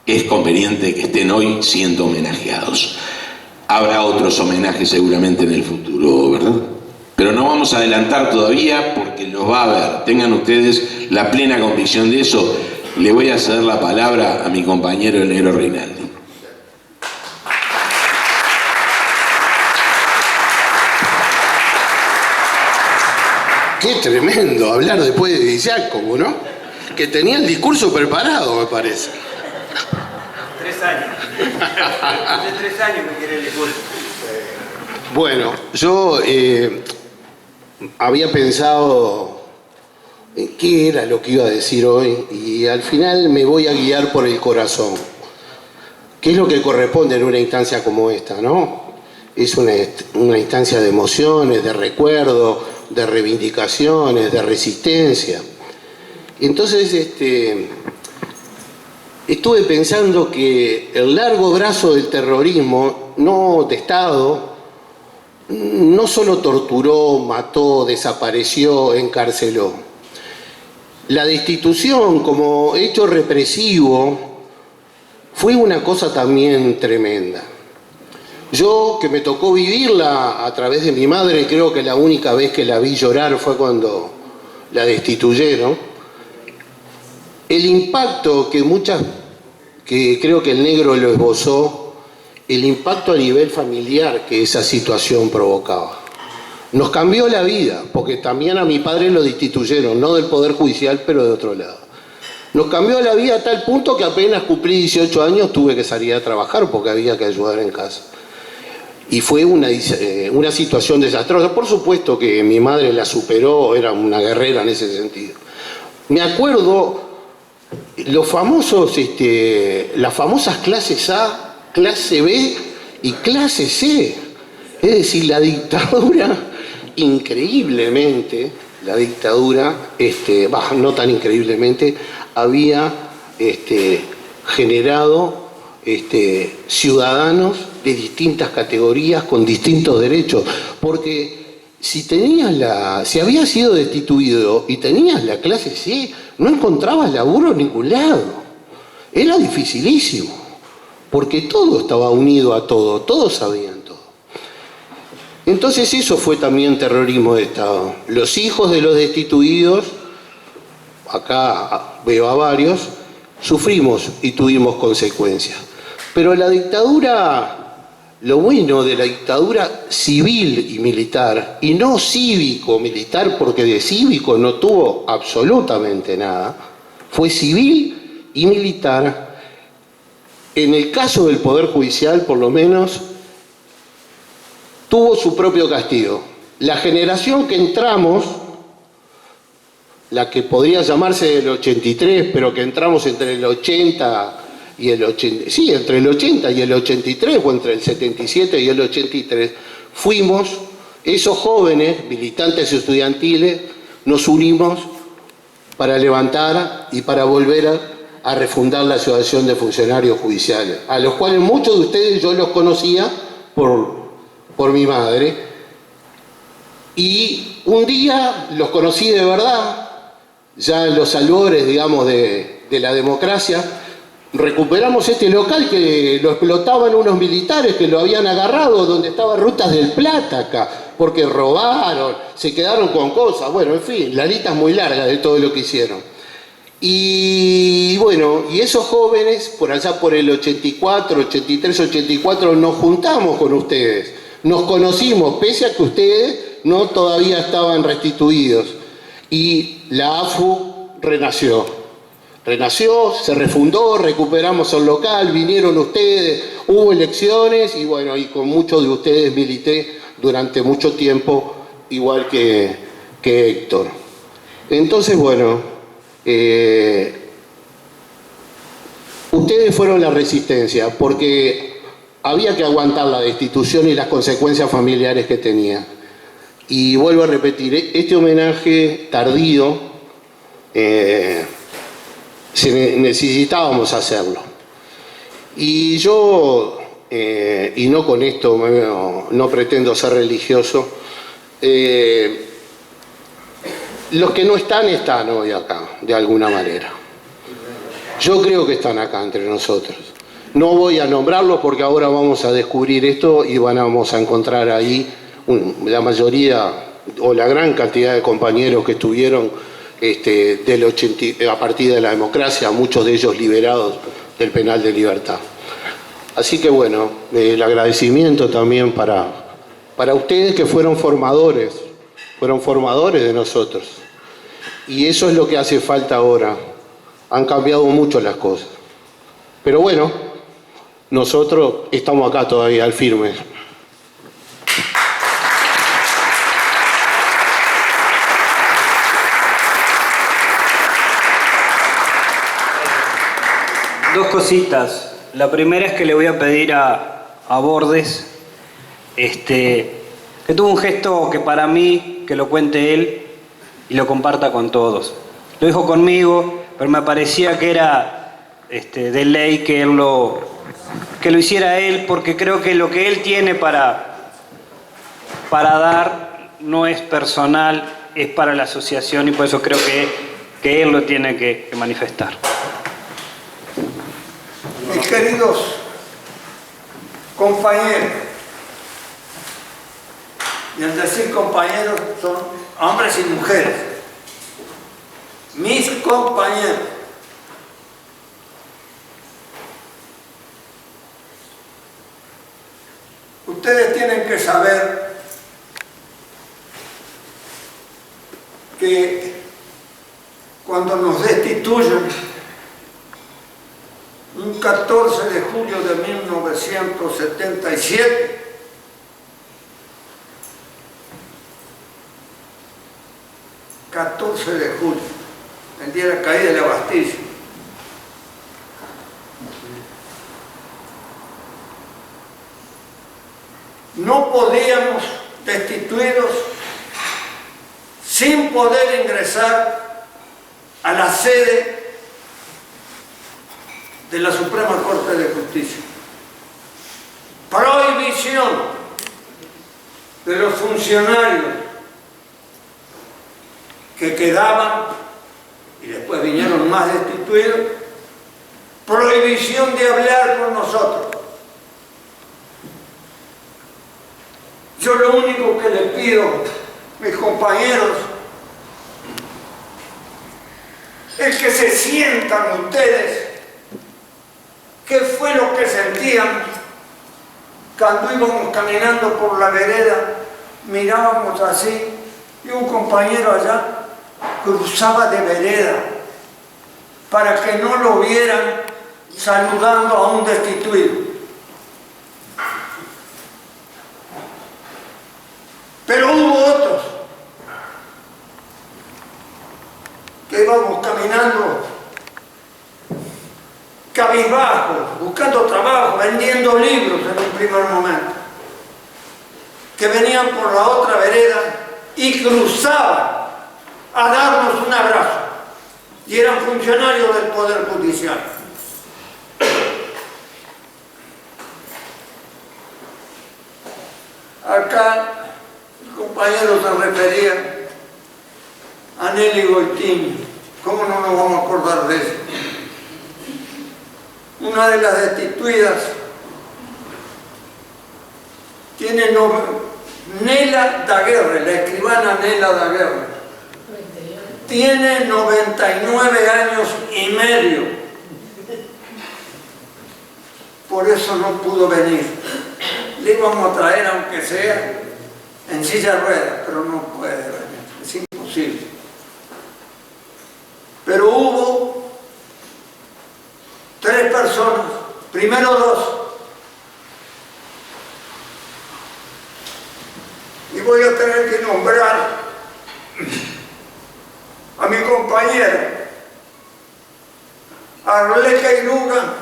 es conveniente que estén hoy siendo homenajeados. Habrá otros homenajes seguramente en el futuro, ¿verdad? Pero no vamos a adelantar todavía porque los va a haber. Tengan ustedes la plena convicción de eso. Le voy a ceder la palabra a mi compañero el negro Reinaldi. Qué tremendo hablar después de Giacomo, ¿no? Que tenía el discurso preparado, me parece. 3 años. Hace 3 años que quiere el discurso. Bueno, yo había pensado en qué era lo que iba a decir hoy y al final me voy a guiar por el corazón. ¿Qué es lo que corresponde en una instancia como esta, no? Es una instancia de emociones, de recuerdo, de reivindicaciones, de resistencia. Entonces, estuve pensando que el largo brazo del terrorismo, no de Estado, no solo torturó, mató, desapareció, encarceló. La destitución como hecho represivo fue una cosa también tremenda. Yo, que me tocó vivirla a través de mi madre, creo que la única vez que la vi llorar fue cuando la destituyeron. El impacto que creo que el negro lo esbozó, el impacto a nivel familiar que esa situación provocaba. Nos cambió la vida, porque también a mi padre lo destituyeron, no del Poder Judicial, pero de otro lado. Nos cambió la vida a tal punto que apenas cumplí 18 años tuve que salir a trabajar porque había que ayudar en casa. Y fue una situación desastrosa. Por supuesto que mi madre la superó, era una guerrera en ese sentido. Me acuerdo las famosas clases A, clase B y clase C. Es decir, la dictadura, increíblemente, no tan increíblemente, había generado ciudadanos de distintas categorías con distintos derechos, porque si habías sido destituido y tenías la clase C, no encontrabas laburo en ningún lado. Era dificilísimo, porque todo estaba unido a todo, todos sabían todo. Entonces eso fue también terrorismo de Estado. Los hijos de los destituidos, acá veo a varios, sufrimos y tuvimos consecuencias. Pero la dictadura, lo bueno de la dictadura civil y militar, y no cívico-militar, porque de cívico no tuvo absolutamente nada, fue civil y militar. En el caso del Poder Judicial, por lo menos, tuvo su propio castigo. La generación que entramos, la que podría llamarse del 83, pero que entramos entre el 80 y el 80, sí, entre el 80 y el 83, o entre el 77 y el 83, fuimos, esos jóvenes, militantes estudiantiles, nos unimos para levantar y para volver a refundar la asociación de funcionarios judiciales, a los cuales muchos de ustedes yo los conocía por mi madre, y un día los conocí de verdad, ya en los albores, digamos, de la democracia. Recuperamos este local que lo explotaban unos militares que lo habían agarrado, donde estaba Rutas del Plata acá, porque robaron, se quedaron con cosas, bueno, en fin, la lista es muy larga de todo lo que hicieron. Y bueno, y esos jóvenes, por allá por el 84, 83, 84, nos juntamos con ustedes, nos conocimos, pese a que ustedes no todavía estaban restituidos. Y la AFU renació, se refundó, recuperamos el local, vinieron ustedes, hubo elecciones y bueno, y con muchos de ustedes milité durante mucho tiempo, igual que Héctor. Entonces, bueno, ustedes fueron la resistencia, porque había que aguantar la destitución y las consecuencias familiares que tenía. Y vuelvo a repetir, este homenaje tardío, necesitábamos hacerlo. Y yo, y no con esto, no pretendo ser religioso, los que no están hoy acá, de alguna manera. Yo creo que están acá entre nosotros. No voy a nombrarlos porque ahora vamos a descubrir esto y vamos a encontrar ahí la mayoría o la gran cantidad de compañeros que estuvieron a partir de la democracia, muchos de ellos liberados del penal de libertad. Así que bueno, el agradecimiento también para ustedes que fueron formadores fueron formadores de nosotros. Y eso es lo que hace falta ahora. Han cambiado mucho las cosas. Pero bueno, nosotros estamos acá todavía, al firme. Dos cositas. La primera es que le voy a pedir a Bordes que tuvo un gesto que para mí, que lo cuente él y lo comparta con todos. Lo dijo conmigo, pero me parecía que era de ley que lo hiciera él, porque creo que lo que él tiene para dar no es personal, es para la asociación, y por eso creo que él lo tiene que manifestar. Mis queridos compañeros, y al decir compañeros son hombres y mujeres, mis compañeros, ustedes tienen que saber que cuando nos destituyen un 14 de julio de 1977, el día de la caída de la Bastilla, no podíamos destituirlos sin poder ingresar a la sede de la Suprema Corte de Justicia. Prohibición de los funcionarios que quedaban, y después vinieron más destituidos, prohibición de hablar con nosotros. Yo lo único que les pido, mis compañeros, es que se sientan ustedes qué fue lo que sentían cuando íbamos caminando por la vereda, mirábamos así y un compañero allá cruzaba de vereda para que no lo vieran saludando a un destituido. Pero hubo otros que íbamos caminando cabizbajos, buscando trabajo, vendiendo libros en un primer momento, que venían por la otra vereda y cruzaban a darnos un abrazo, y eran funcionarios del Poder Judicial. Acá el compañero se refería a Nelly Goitiño. ¿Cómo no nos vamos a acordar de eso? Una de las destituidas tiene Nela Daguerre, la escribana Nela Daguerre. Tiene 99 años y medio. Por eso no pudo venir. Le íbamos a traer, aunque sea en silla de ruedas, pero no puede venir. Es imposible. Pero hubo 3 personas, primero 2, y voy a tener que nombrar a mi compañera Arleca Iruga,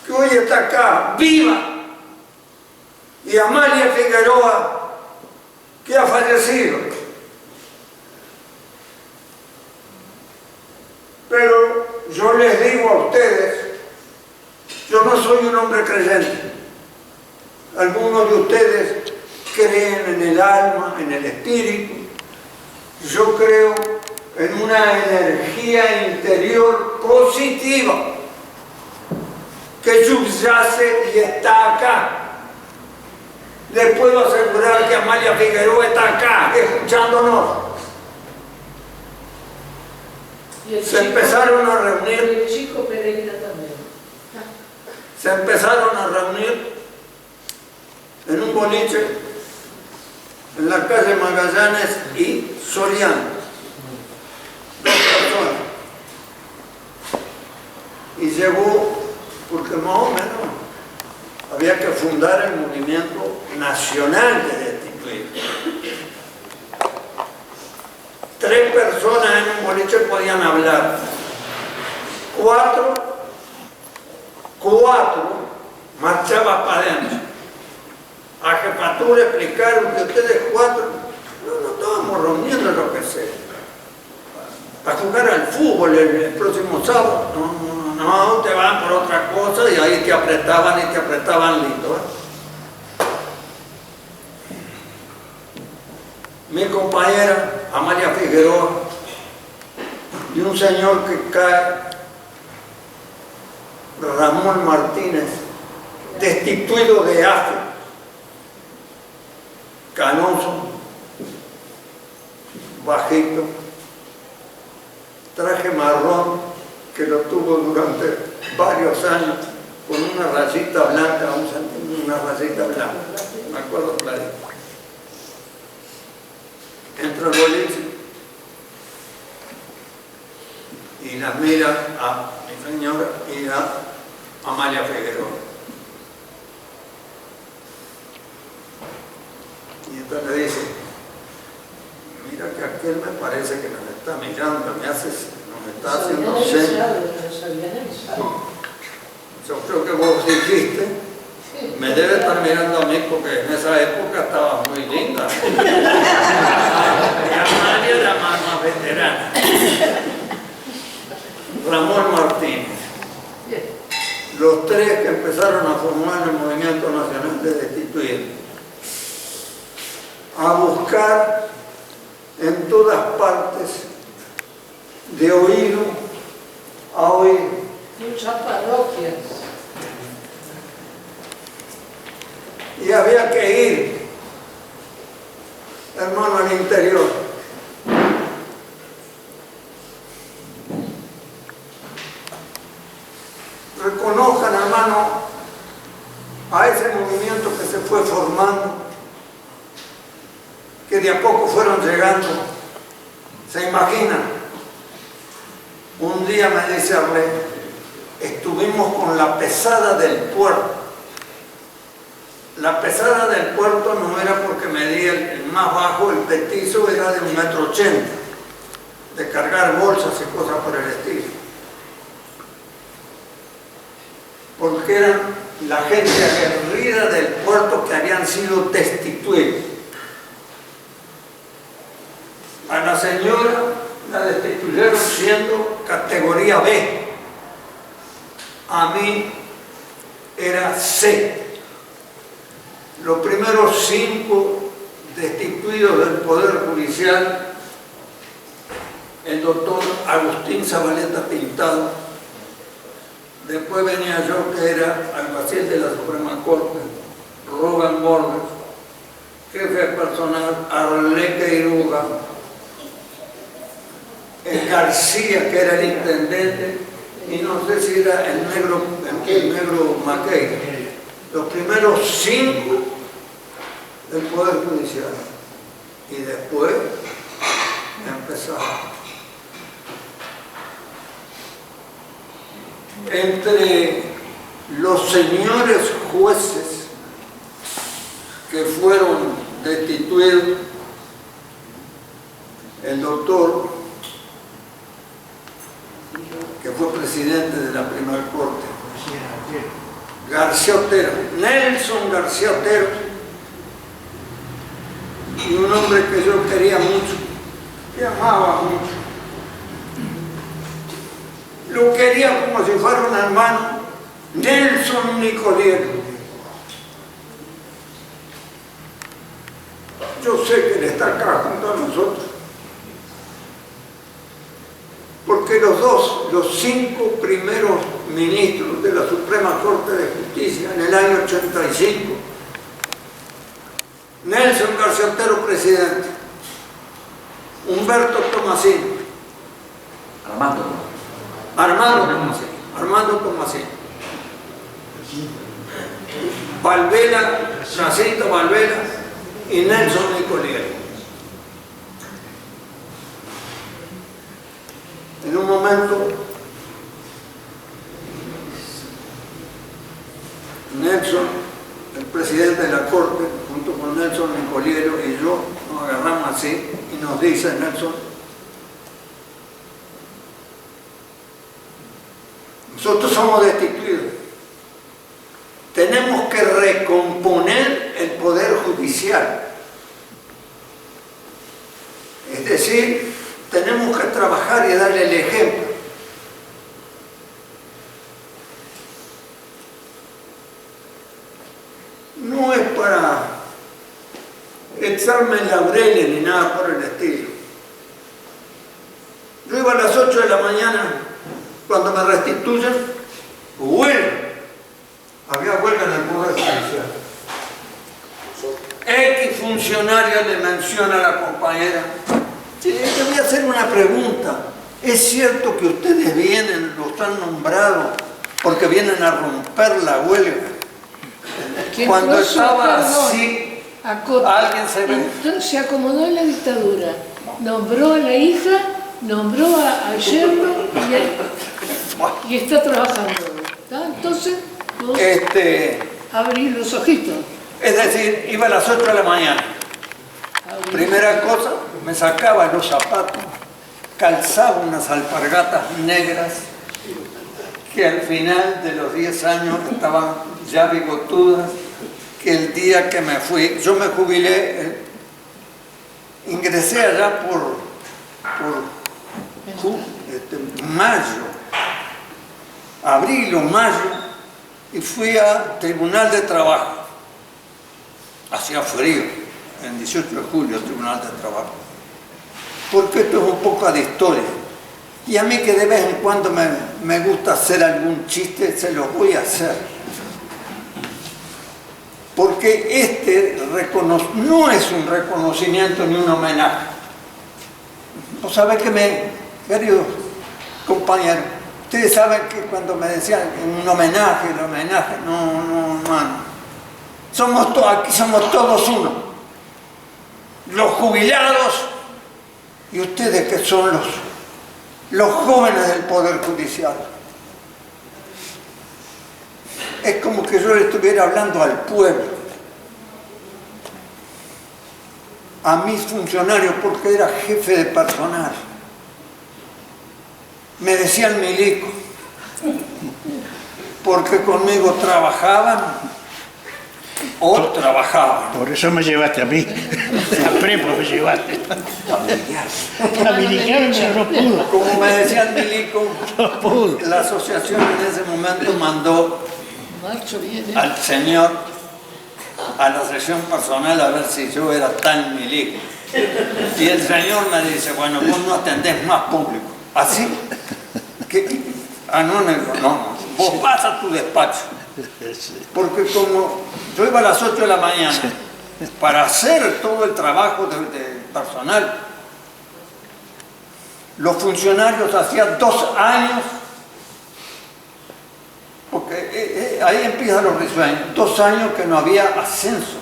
que hoy está acá, viva, y Amalia Figueroa, que ha fallecido. Pero yo les digo a ustedes, yo no soy un hombre creyente. Algunos de ustedes creen en el alma, en el espíritu. Yo creo en una energía interior positiva que subyace y está acá. Les puedo asegurar que Amalia Figueroa está acá, escuchándonos. Se empezaron a reunir. El chico Pereira también. Se empezaron a reunir en un boliche en la calle Magallanes y Soriano. 2 personas. Y llegó, porque más o menos había que fundar el movimiento nacional de destituidos. 3 personas en un boliche podían hablar. 4 marchaban para adentro. A jefatura explicaron que ustedes 4 no estábamos reuniendo lo que sea. Para jugar al fútbol el próximo sábado. No, te van por otra cosa y ahí te apretaban lindo. Mi compañera Amalia Figueroa y un señor que cae, Ramón Martínez, destituido de AFE, canoso, bajito, traje marrón que lo tuvo durante varios años con una rayita blanca, una rayita blanca, me acuerdo clarito. Entra el boliche y la mira a mi señora y a Amalia Figueroa. Y entonces le dice, mira que aquel me parece que nos está mirando, nos está haciendo señas. Yo creo que vos dijiste, me debe estar mirando a mí porque en esa época estaba muy linda. Y Amalia era más veterana. Ramón Martínez. Los 3 que empezaron a formar el Movimiento Nacional de Destituidos. A buscar en todas partes, de oído a oído. Muchas parroquias. Y había que ir, hermano, al interior. Reconozcan, hermano, a ese movimiento que se fue formando, que de a poco fueron llegando. ¿Se imaginan? Un día me dice Arlé, estuvimos con la pesada del puerto. La pesada del puerto no era porque medía el más bajo, el petizo era de 1,80 m, de cargar bolsas y cosas por el estilo. Porque eran la gente aguerrida del puerto que habían sido destituidos. A la señora la destituyeron siendo categoría B. A mí era C. Los primeros 5 destituidos del Poder Judicial, el doctor Agustín Zabaleta Pintado, después venía yo que era alguacil de la Suprema Corte, Rogan Borges, jefe personal Arlé Queiruga, el García que era el intendente y no sé si era el negro Maqueira. Los primeros 5 del Poder Judicial y después empezaba. Entre los señores jueces que fueron destituidos, el doctor, que fue presidente de la primera corte, García Otero, Nelson García Otero, y un hombre que yo quería mucho, que amaba mucho. Lo quería como si fuera un hermano, Nelson Nicoliero. Yo sé que él está acá junto a nosotros, porque los 5 primeros ministros de la Suprema Corte de Justicia en el año 85, Nelson García Otero presidente, Humberto Tomasini, Armando Tomasini, Valvela, Jacinto Valvela, y Nelson Nicoliero. En un momento, Nelson, el presidente de la Corte, junto con Nelson Nicoliero y yo, nos agarramos así y nos dice Nelson: nosotros somos destituidos. Tenemos que recomponer el Poder Judicial. Es decir, tenemos que trabajar y darle el ejemplo. No es para echarme en laureles ni nada por el estilo. Yo iba a las 8 de la mañana, cuando me restituyen, huelga. Había huelga en el Poder Judicial. X funcionario le menciona a la compañera: sí, te voy a hacer una pregunta. ¿Es cierto que ustedes vienen, los han nombrado, porque vienen a romper la huelga? Cuando estaba así, alguien se acomodó en la dictadura, nombró a la hija, nombró a yerno y está trabajando. ¿Está? Entonces, vos abrí los ojitos. Es decir, iba a las 8 de la mañana. Primera cosa, me sacaba los zapatos, calzaba unas alpargatas negras que al final de los 10 años estaban ya bigotudas, que el día que me fui, yo me jubilé, ingresé allá por mayo, abril o mayo, y fui al Tribunal de Trabajo. Hacía frío, en 18 de julio, Tribunal de Trabajo. Porque esto es un poco de historia. Y a mí, que de vez en cuando me gusta hacer algún chiste, se lo voy a hacer. Porque no es un reconocimiento ni un homenaje. ¿No sabe qué, querido compañero? Ustedes saben que cuando me decían un homenaje, no, mano. Aquí somos todos uno. Los jubilados y ustedes, que son los jóvenes del Poder Judicial. Es como que yo le estuviera hablando al pueblo, a mis funcionarios, porque era jefe de personal. Me decían milico, porque conmigo trabajaban o trabajaban. Por eso me llevaste a mí. A prepo me llevaste. A militar no pudo. Como me decía el milico, la asociación en ese momento mandó al señor a la sesión personal a ver si yo era tan milico. Y el señor me dice: bueno, vos no atendés más público. ¿Así? No, vos vas a tu despacho. Porque como yo iba a las 8 de la mañana para hacer todo el trabajo de personal, los funcionarios hacían 2 años, porque ahí empiezan los risueños, 2 años que no había ascenso.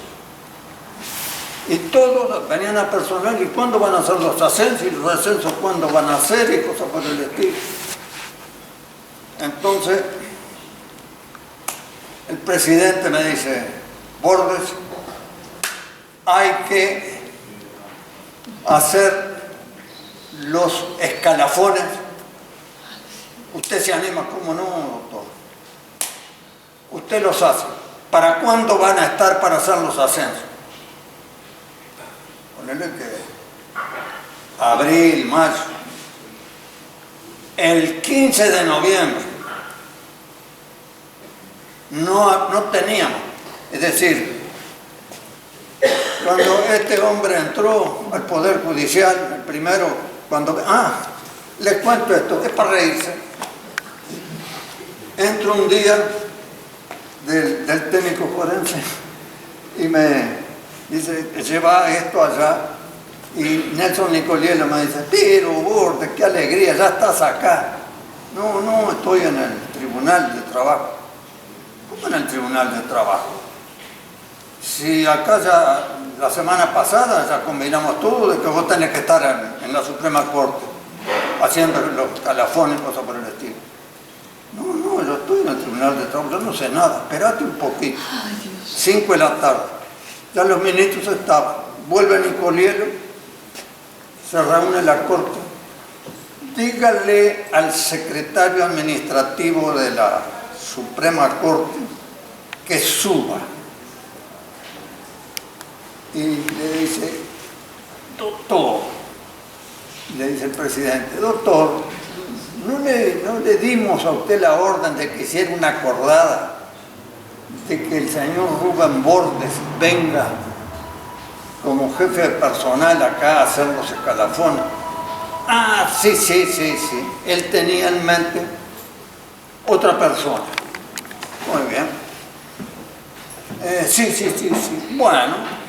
Y todos venían a personal: ¿y cuándo van a hacer los ascensos? ¿Y los ascensos cuándo van a hacer? Y cosas por el estilo. Entonces, el presidente me dice: Bordes, hay que hacer los escalafones. Usted se anima. ¿Cómo no, doctor? Usted los hace. ¿Para cuándo van a estar para hacer los ascensos? Ponele que abril, mayo. El 15 de noviembre no teníamos. Es decir, cuando este hombre entró al Poder Judicial, el primero, les cuento esto, es para reírse. Entro un día del técnico forense y me dice: lleva esto allá. Y Nelson Nicoliero me dice: pero Bordes, qué alegría, ya estás acá. No, estoy en el Tribunal de Trabajo. ¿Cómo en el Tribunal de Trabajo? Si acá ya, la semana pasada ya combinamos todo de que vos tenés que estar en la Suprema Corte, haciendo los calafones y cosas por el estilo. No, yo estoy en el Tribunal de Trabajo, yo no sé nada, espérate un poquito. 5 de la tarde, ya los ministros estaban, vuelve Nicolielo, se reúne la Corte. Dígale al secretario administrativo de la Suprema Corte que suba. Y le dice, doctor, le dice el presidente, doctor, ¿no le dimos a usted la orden de que hiciera una acordada de que el señor Rubén Bordes venga como jefe de personal acá a hacer los escalafones? Ah, sí. Él tenía en mente otra persona. Muy bien. Sí. Bueno.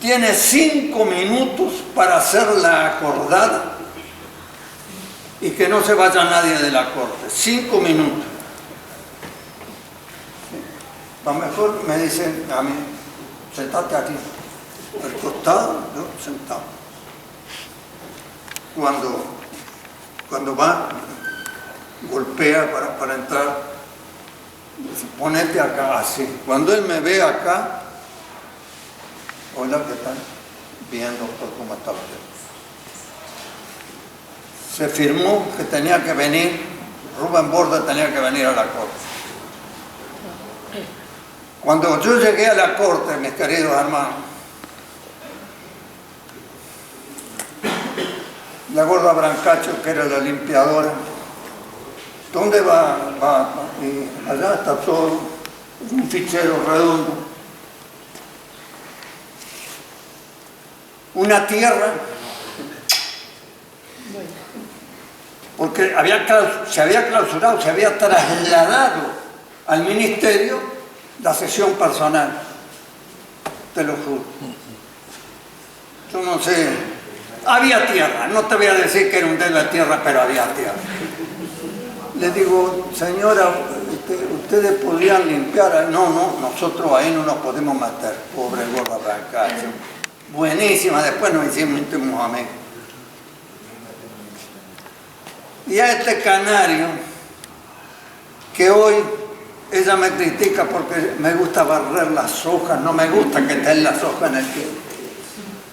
Tiene 5 minutos para hacer la acordada y que no se vaya nadie de la corte. 5 minutos. A lo mejor me dicen a mí, sentate aquí, al costado, yo sentado. Cuando va, golpea para entrar, dice, ponete acá, así. Cuando él me ve acá, hola, ¿qué tal? Bien, doctor, ¿cómo está usted? Se firmó que tenía que venir, Rubén Bordes tenía que venir a la corte. Cuando yo llegué a la corte, mis queridos hermanos, la gorda Brancacho, que era la limpiadora, ¿dónde va? Y allá está todo, un fichero redondo. Una tierra, porque se había clausurado, se había trasladado al ministerio la sesión personal, te lo juro. Yo no sé, había tierra, no te voy a decir que era un dedo de tierra, pero había tierra. Le digo, señora, ustedes podrían limpiar, no, nosotros ahí no nos podemos meter, pobre gorda Brancacho. Buenísima, después nos hicimos íntimos amigos. Y a este canario, que hoy ella me critica porque me gusta barrer las hojas, no me gusta que estén las hojas en el pie.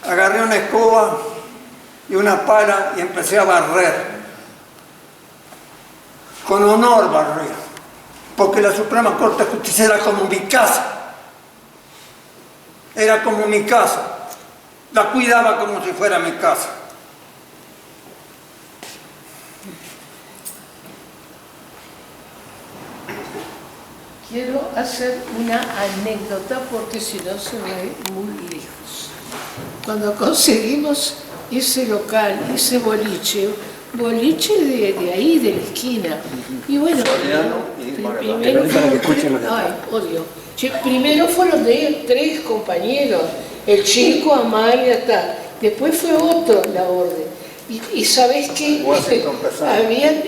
Agarré una escoba y una pala y empecé a barrer. Con honor barré, porque la Suprema Corte de Justicia era como mi casa. Era como mi casa. La cuidaba como si fuera mi casa. Quiero hacer una anécdota porque si no se va a ir muy lejos. Cuando conseguimos ese local, ese boliche de ahí, de la esquina, y bueno, primero fueron 3 compañeros, el chico, Amalia, tal. Después fue otro la orden. Y sabés que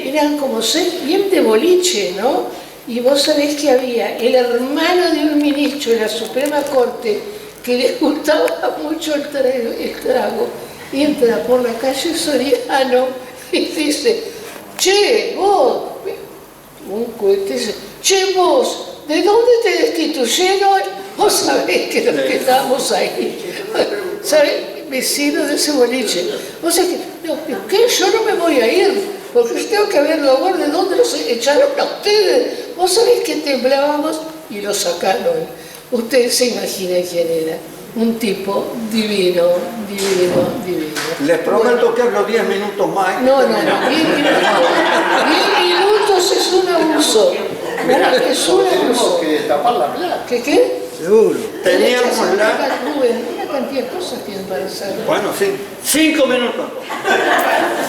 eran como 6 bien de boliche, ¿no? Y vos sabés que había el hermano de un ministro de la Suprema Corte que le gustaba mucho el trago. Y entra por la calle Soriano y dice, che, vos, un cohete dice, che, vos, ¿de dónde te destituyeron? Vos sabés que los que estábamos ahí, ¿sabés? Vecinos de ese boliche. Vos sabés que, no, ¿qué? Yo no me voy a ir, porque yo tengo que verlo a vos, ¿de dónde los echaron a ustedes? Vos sabés que temblábamos y lo sacaron. Ustedes se imaginan quién era. Un tipo divino. Les prometo que hablo 10 minutos más. No, 10 minutos es un abuso. Es un abuso. Que tapar la plata. ¿Qué? Seguro. Teníamos una cantidad de cosas tienen para hacer. Bueno, sí. 5 minutos.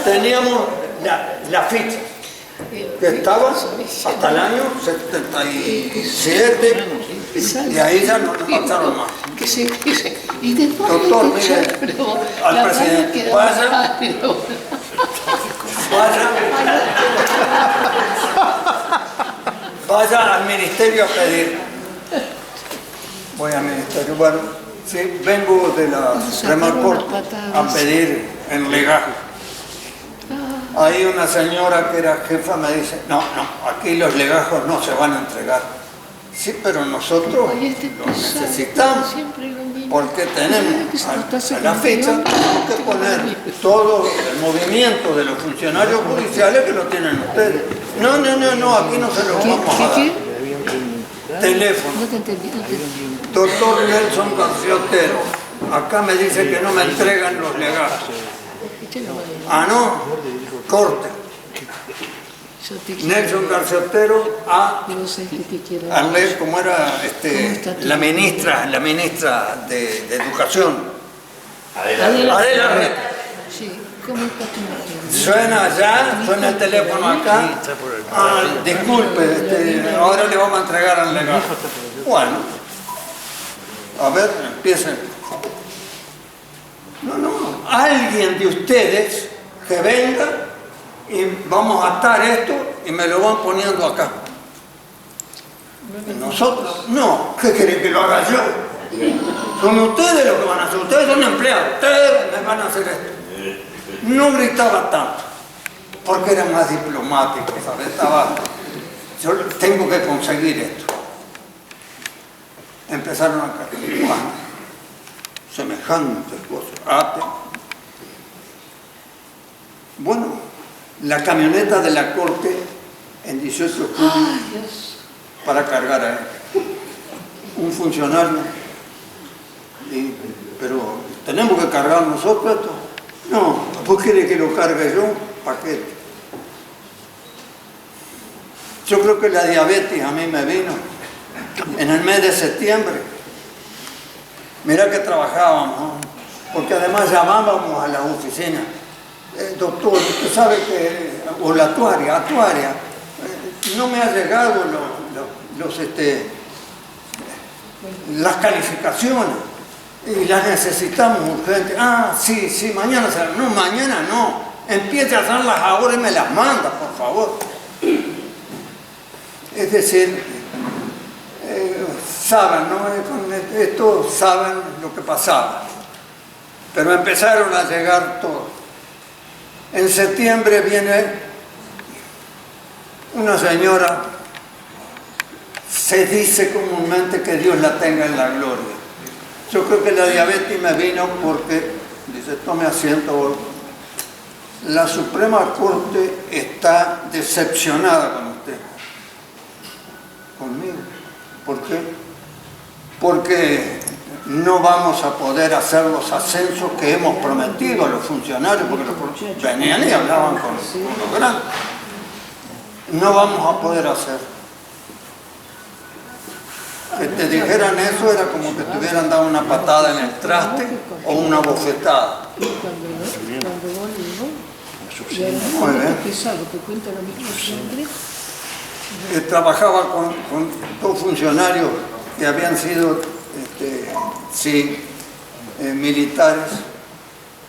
Teníamos la ficha que estaba hasta el año 77 y ahí ya no pasaron más. Y después doctor, mire, al presidente, vaya al ministerio a pedir Voy al ministerio. Bueno, sí, vengo de la Suprema Corte a pedir el legajo. Ahí una señora que era jefa me dice, no, aquí los legajos no se van a entregar. Sí, pero nosotros los necesitamos, porque tenemos a la fecha tenemos que poner todo el movimiento de los funcionarios judiciales que lo tienen ustedes. No, aquí no se los vamos a dar. Teléfono. Doctor Nelson García Otero, acá me dice que no me entregan los legajos. Ah, no, corte. Nelson García Otero a leer como era la ministra de Educación. Adela Reta. Suena allá, suena el teléfono acá. Disculpe, ahora le vamos a entregar al legajo. Bueno, a ver, empiecen. No, alguien de ustedes que venga y vamos a atar esto y me lo van poniendo acá. Nosotros, no, ¿qué quieren que lo haga yo? Son ustedes los que van a hacer, ustedes son empleados, ustedes me van a hacer esto. No gritaba tanto, porque era más diplomático, ¿sabes? Yo tengo que conseguir esto. Empezaron a caer, semejantes cosas. Bueno, la camioneta de la corte en 18 de julio para cargar a él. Un funcionario. Pero tenemos que cargar nosotros esto. No, ¿por qué quiere que lo cargue yo? ¿Para qué? Yo creo que la diabetes a mí me vino en el mes de septiembre. Mira que trabajábamos, ¿no? Porque además llamábamos a la oficina. Doctor, usted sabe que, o la actuaria, no me ha llegado las calificaciones y las necesitamos urgentes. Sí, mañana será. No, mañana no. Empiece a hacerlas ahora y me las manda, por favor. Es decir, saben, ¿no? Con esto saben lo que pasaba. Pero empezaron a llegar todos. En septiembre viene una señora, se dice comúnmente que Dios la tenga en la gloria. Yo creo que la diabetes me vino porque, dice, tome asiento. La Suprema Corte está decepcionada con usted. Conmigo. ¿Por qué? Porque no vamos a poder hacer los ascensos que hemos prometido a los funcionarios, porque venían y hablaban con los grandes. No vamos a poder hacer. Que te dijeran eso era como que te hubieran dado una patada en el traste o una bofetada. Muy bien. Trabajaba con dos funcionarios que habían sido militares,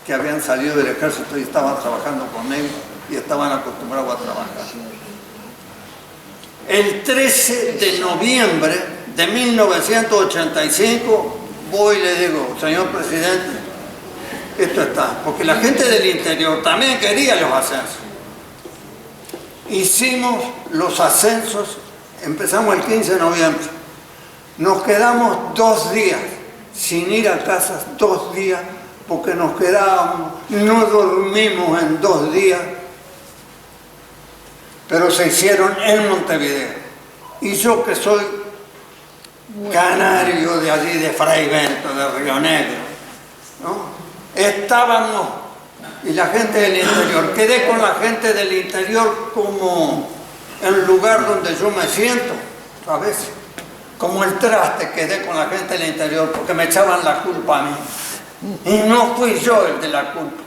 que habían salido del ejército y estaban trabajando conmigo y estaban acostumbrados a trabajar. El 13 de noviembre de 1985 voy y le digo, señor presidente, esto está, porque la gente del interior también quería los ascensos. Hicimos los ascensos, empezamos el 15 de noviembre. Nos quedamos 2 días sin ir a casa, 2 días, porque nos quedábamos, no dormimos en 2 días, pero se hicieron en Montevideo. Y yo que soy canario de allí, de Fray Bento, de Río Negro, ¿no? Estábamos, y la gente del interior, quedé con la gente del interior como el lugar donde yo me siento, a veces. Como el traste, quedé con la gente del interior porque me echaban la culpa a mí. Y no fui yo el de la culpa.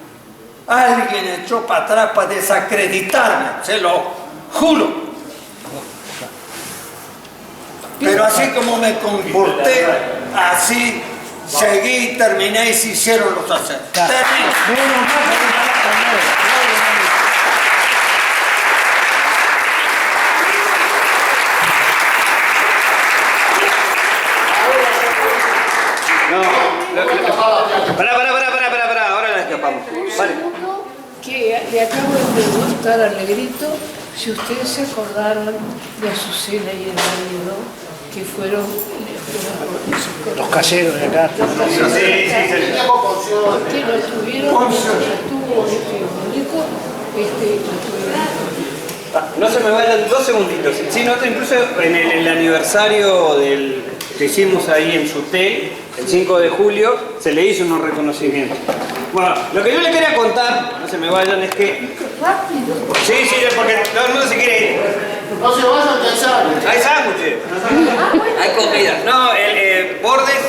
Alguien echó para atrás para desacreditarme, se lo juro. Pero así como me comporté, así seguí, terminé y se hicieron los ascensos. Vamos. Un Vale. segundo, que le acabo de preguntar al negrito si ustedes se acordaron de Azucena y el marido, que fueron Los caseros de acá. los caseros Sí, de acá, sí, sí. que lo tuvieron, estuvo muñeco, lo tuvieron. No se me vayan 2 segunditos. Sí, nosotros incluso en el aniversario que hicimos ahí en Sutel, el 5 de julio, se le hizo unos reconocimientos. Bueno, lo que yo les quería contar, no se me vayan, es que... Sí, porque todo el mundo se quiere ir. No se vayan a cansar. Hay sándwiches, hay comida. No, Bordes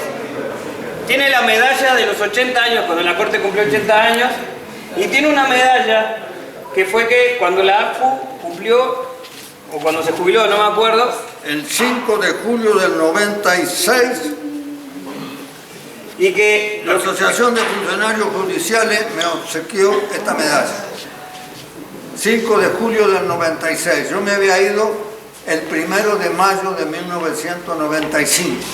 tiene la medalla de los 80 años, cuando la Corte cumplió 80 años, y tiene una medalla que fue que cuando la AFU cumplió, o cuando se jubiló, no me acuerdo. El 5 de julio del 96, Y que la Asociación de Funcionarios Judiciales me obsequió esta medalla. 5 de julio del 96. Yo me había ido el 1 de mayo de 1995.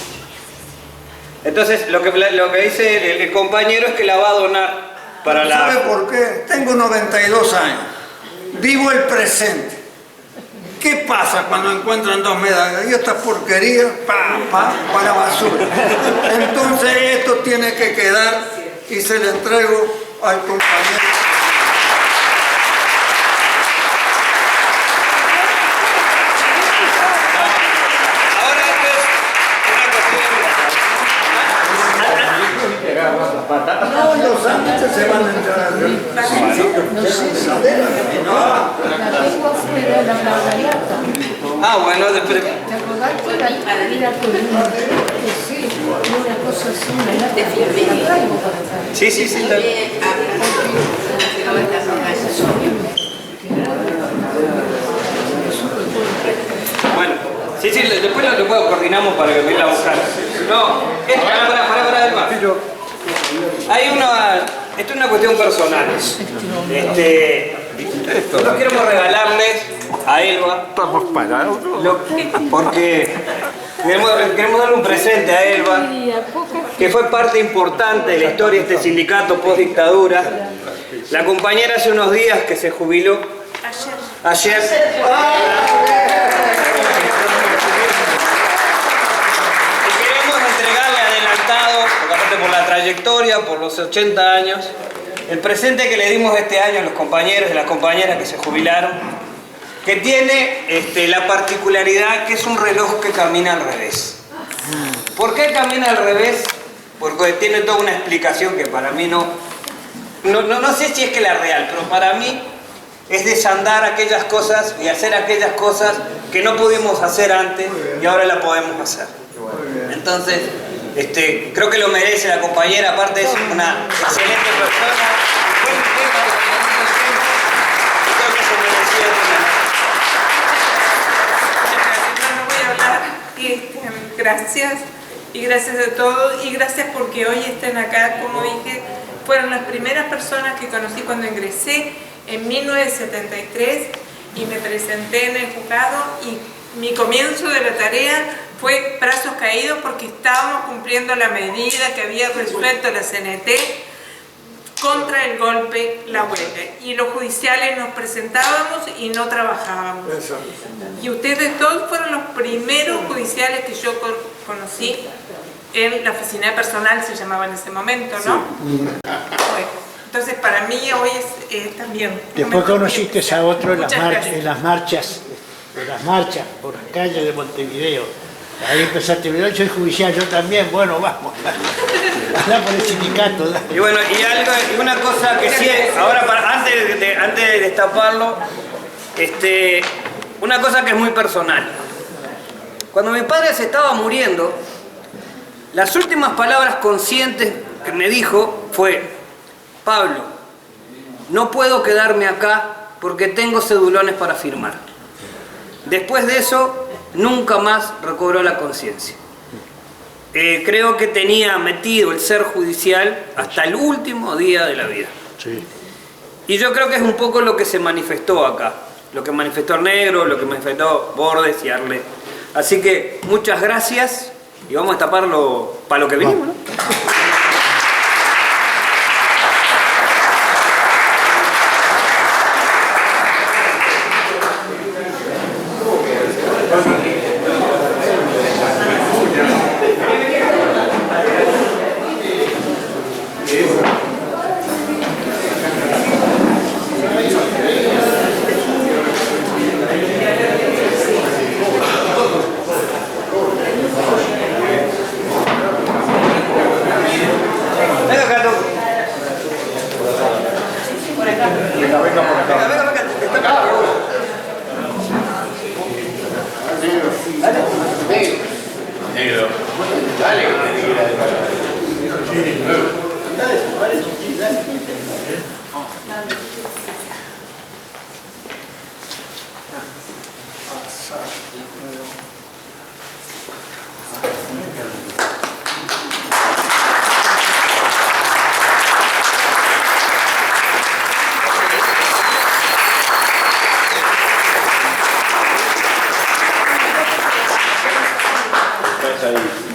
entonces lo que dice el compañero es que la va a donar para la... ¿Sabe por qué? Tengo 92 años. Vivo el presente. ¿Qué pasa cuando encuentran 2 medallas? Y esta porquería, para la basura. Entonces esto tiene que quedar y se le entrego al compañero. Ahora esto es una cuestión... No, los sándwiches se van a entrar. No sé si la tengo afuera, la margarita. Ah, bueno, después... ¿Te acordás que era con sí, una cosa así, una lata de fiebre? La traigo para acá. Sí, está bien. Bueno, sí, después lo coordinamos para que me la buscar. No, para, Elba. Hay esto es una cuestión personal. Nosotros queremos regalarles a Elba, porque queremos darle un presente a Elba, que fue parte importante de la historia de este sindicato post-dictadura. La compañera hace unos días que se jubiló. Ayer. Y queremos entregarle adelantado, porque aparte por la trayectoria, por los 80 años, el presente que le dimos este año a los compañeros y las compañeras que se jubilaron, que tiene la particularidad que es un reloj que camina al revés. ¿Por qué camina al revés? Porque tiene toda una explicación que para mí no sé si es que la real, pero para mí es desandar aquellas cosas y hacer aquellas cosas que no pudimos hacer antes y ahora la podemos hacer. Entonces, creo que lo merece la compañera, aparte es una excelente persona. Creo que se merecía No voy a hablar. Gracias y gracias a todos y gracias porque hoy estén acá, como dije, fueron las primeras personas que conocí cuando ingresé en 1973 y me presenté en el juzgado y mi comienzo de la tarea fue brazos caídos porque estábamos cumpliendo la medida que había resuelto la CNT contra el golpe, la huelga. Y los judiciales nos presentábamos y no trabajábamos. Y ustedes todos fueron los primeros judiciales que yo conocí en la oficina de personal, se llamaba en ese momento, ¿no? Sí. Bueno, entonces para mí hoy es también... Después conociste a otro en las marchas por las calles de Montevideo. Ahí empezaste a ver, yo soy judicial, yo también, bueno, vamos. Anda por el sindicato. Y bueno, y una cosa que sí, ahora antes de destaparlo, una cosa que es muy personal. Cuando mi padre se estaba muriendo, las últimas palabras conscientes que me dijo fue: Pablo, no puedo quedarme acá porque tengo cedulones para firmar. Después de eso, nunca más recobró la conciencia. Creo que tenía metido el ser judicial hasta el último día de la vida. Sí. Y yo creo que es un poco lo que se manifestó acá, lo que manifestó el Negro, lo que manifestó Bordes y Arlet. Así que muchas gracias y vamos a taparlo para lo que venimos, ¿no? Venga, venga por acá. Venga, venga, te está acá. Negro. Dale. Ahí.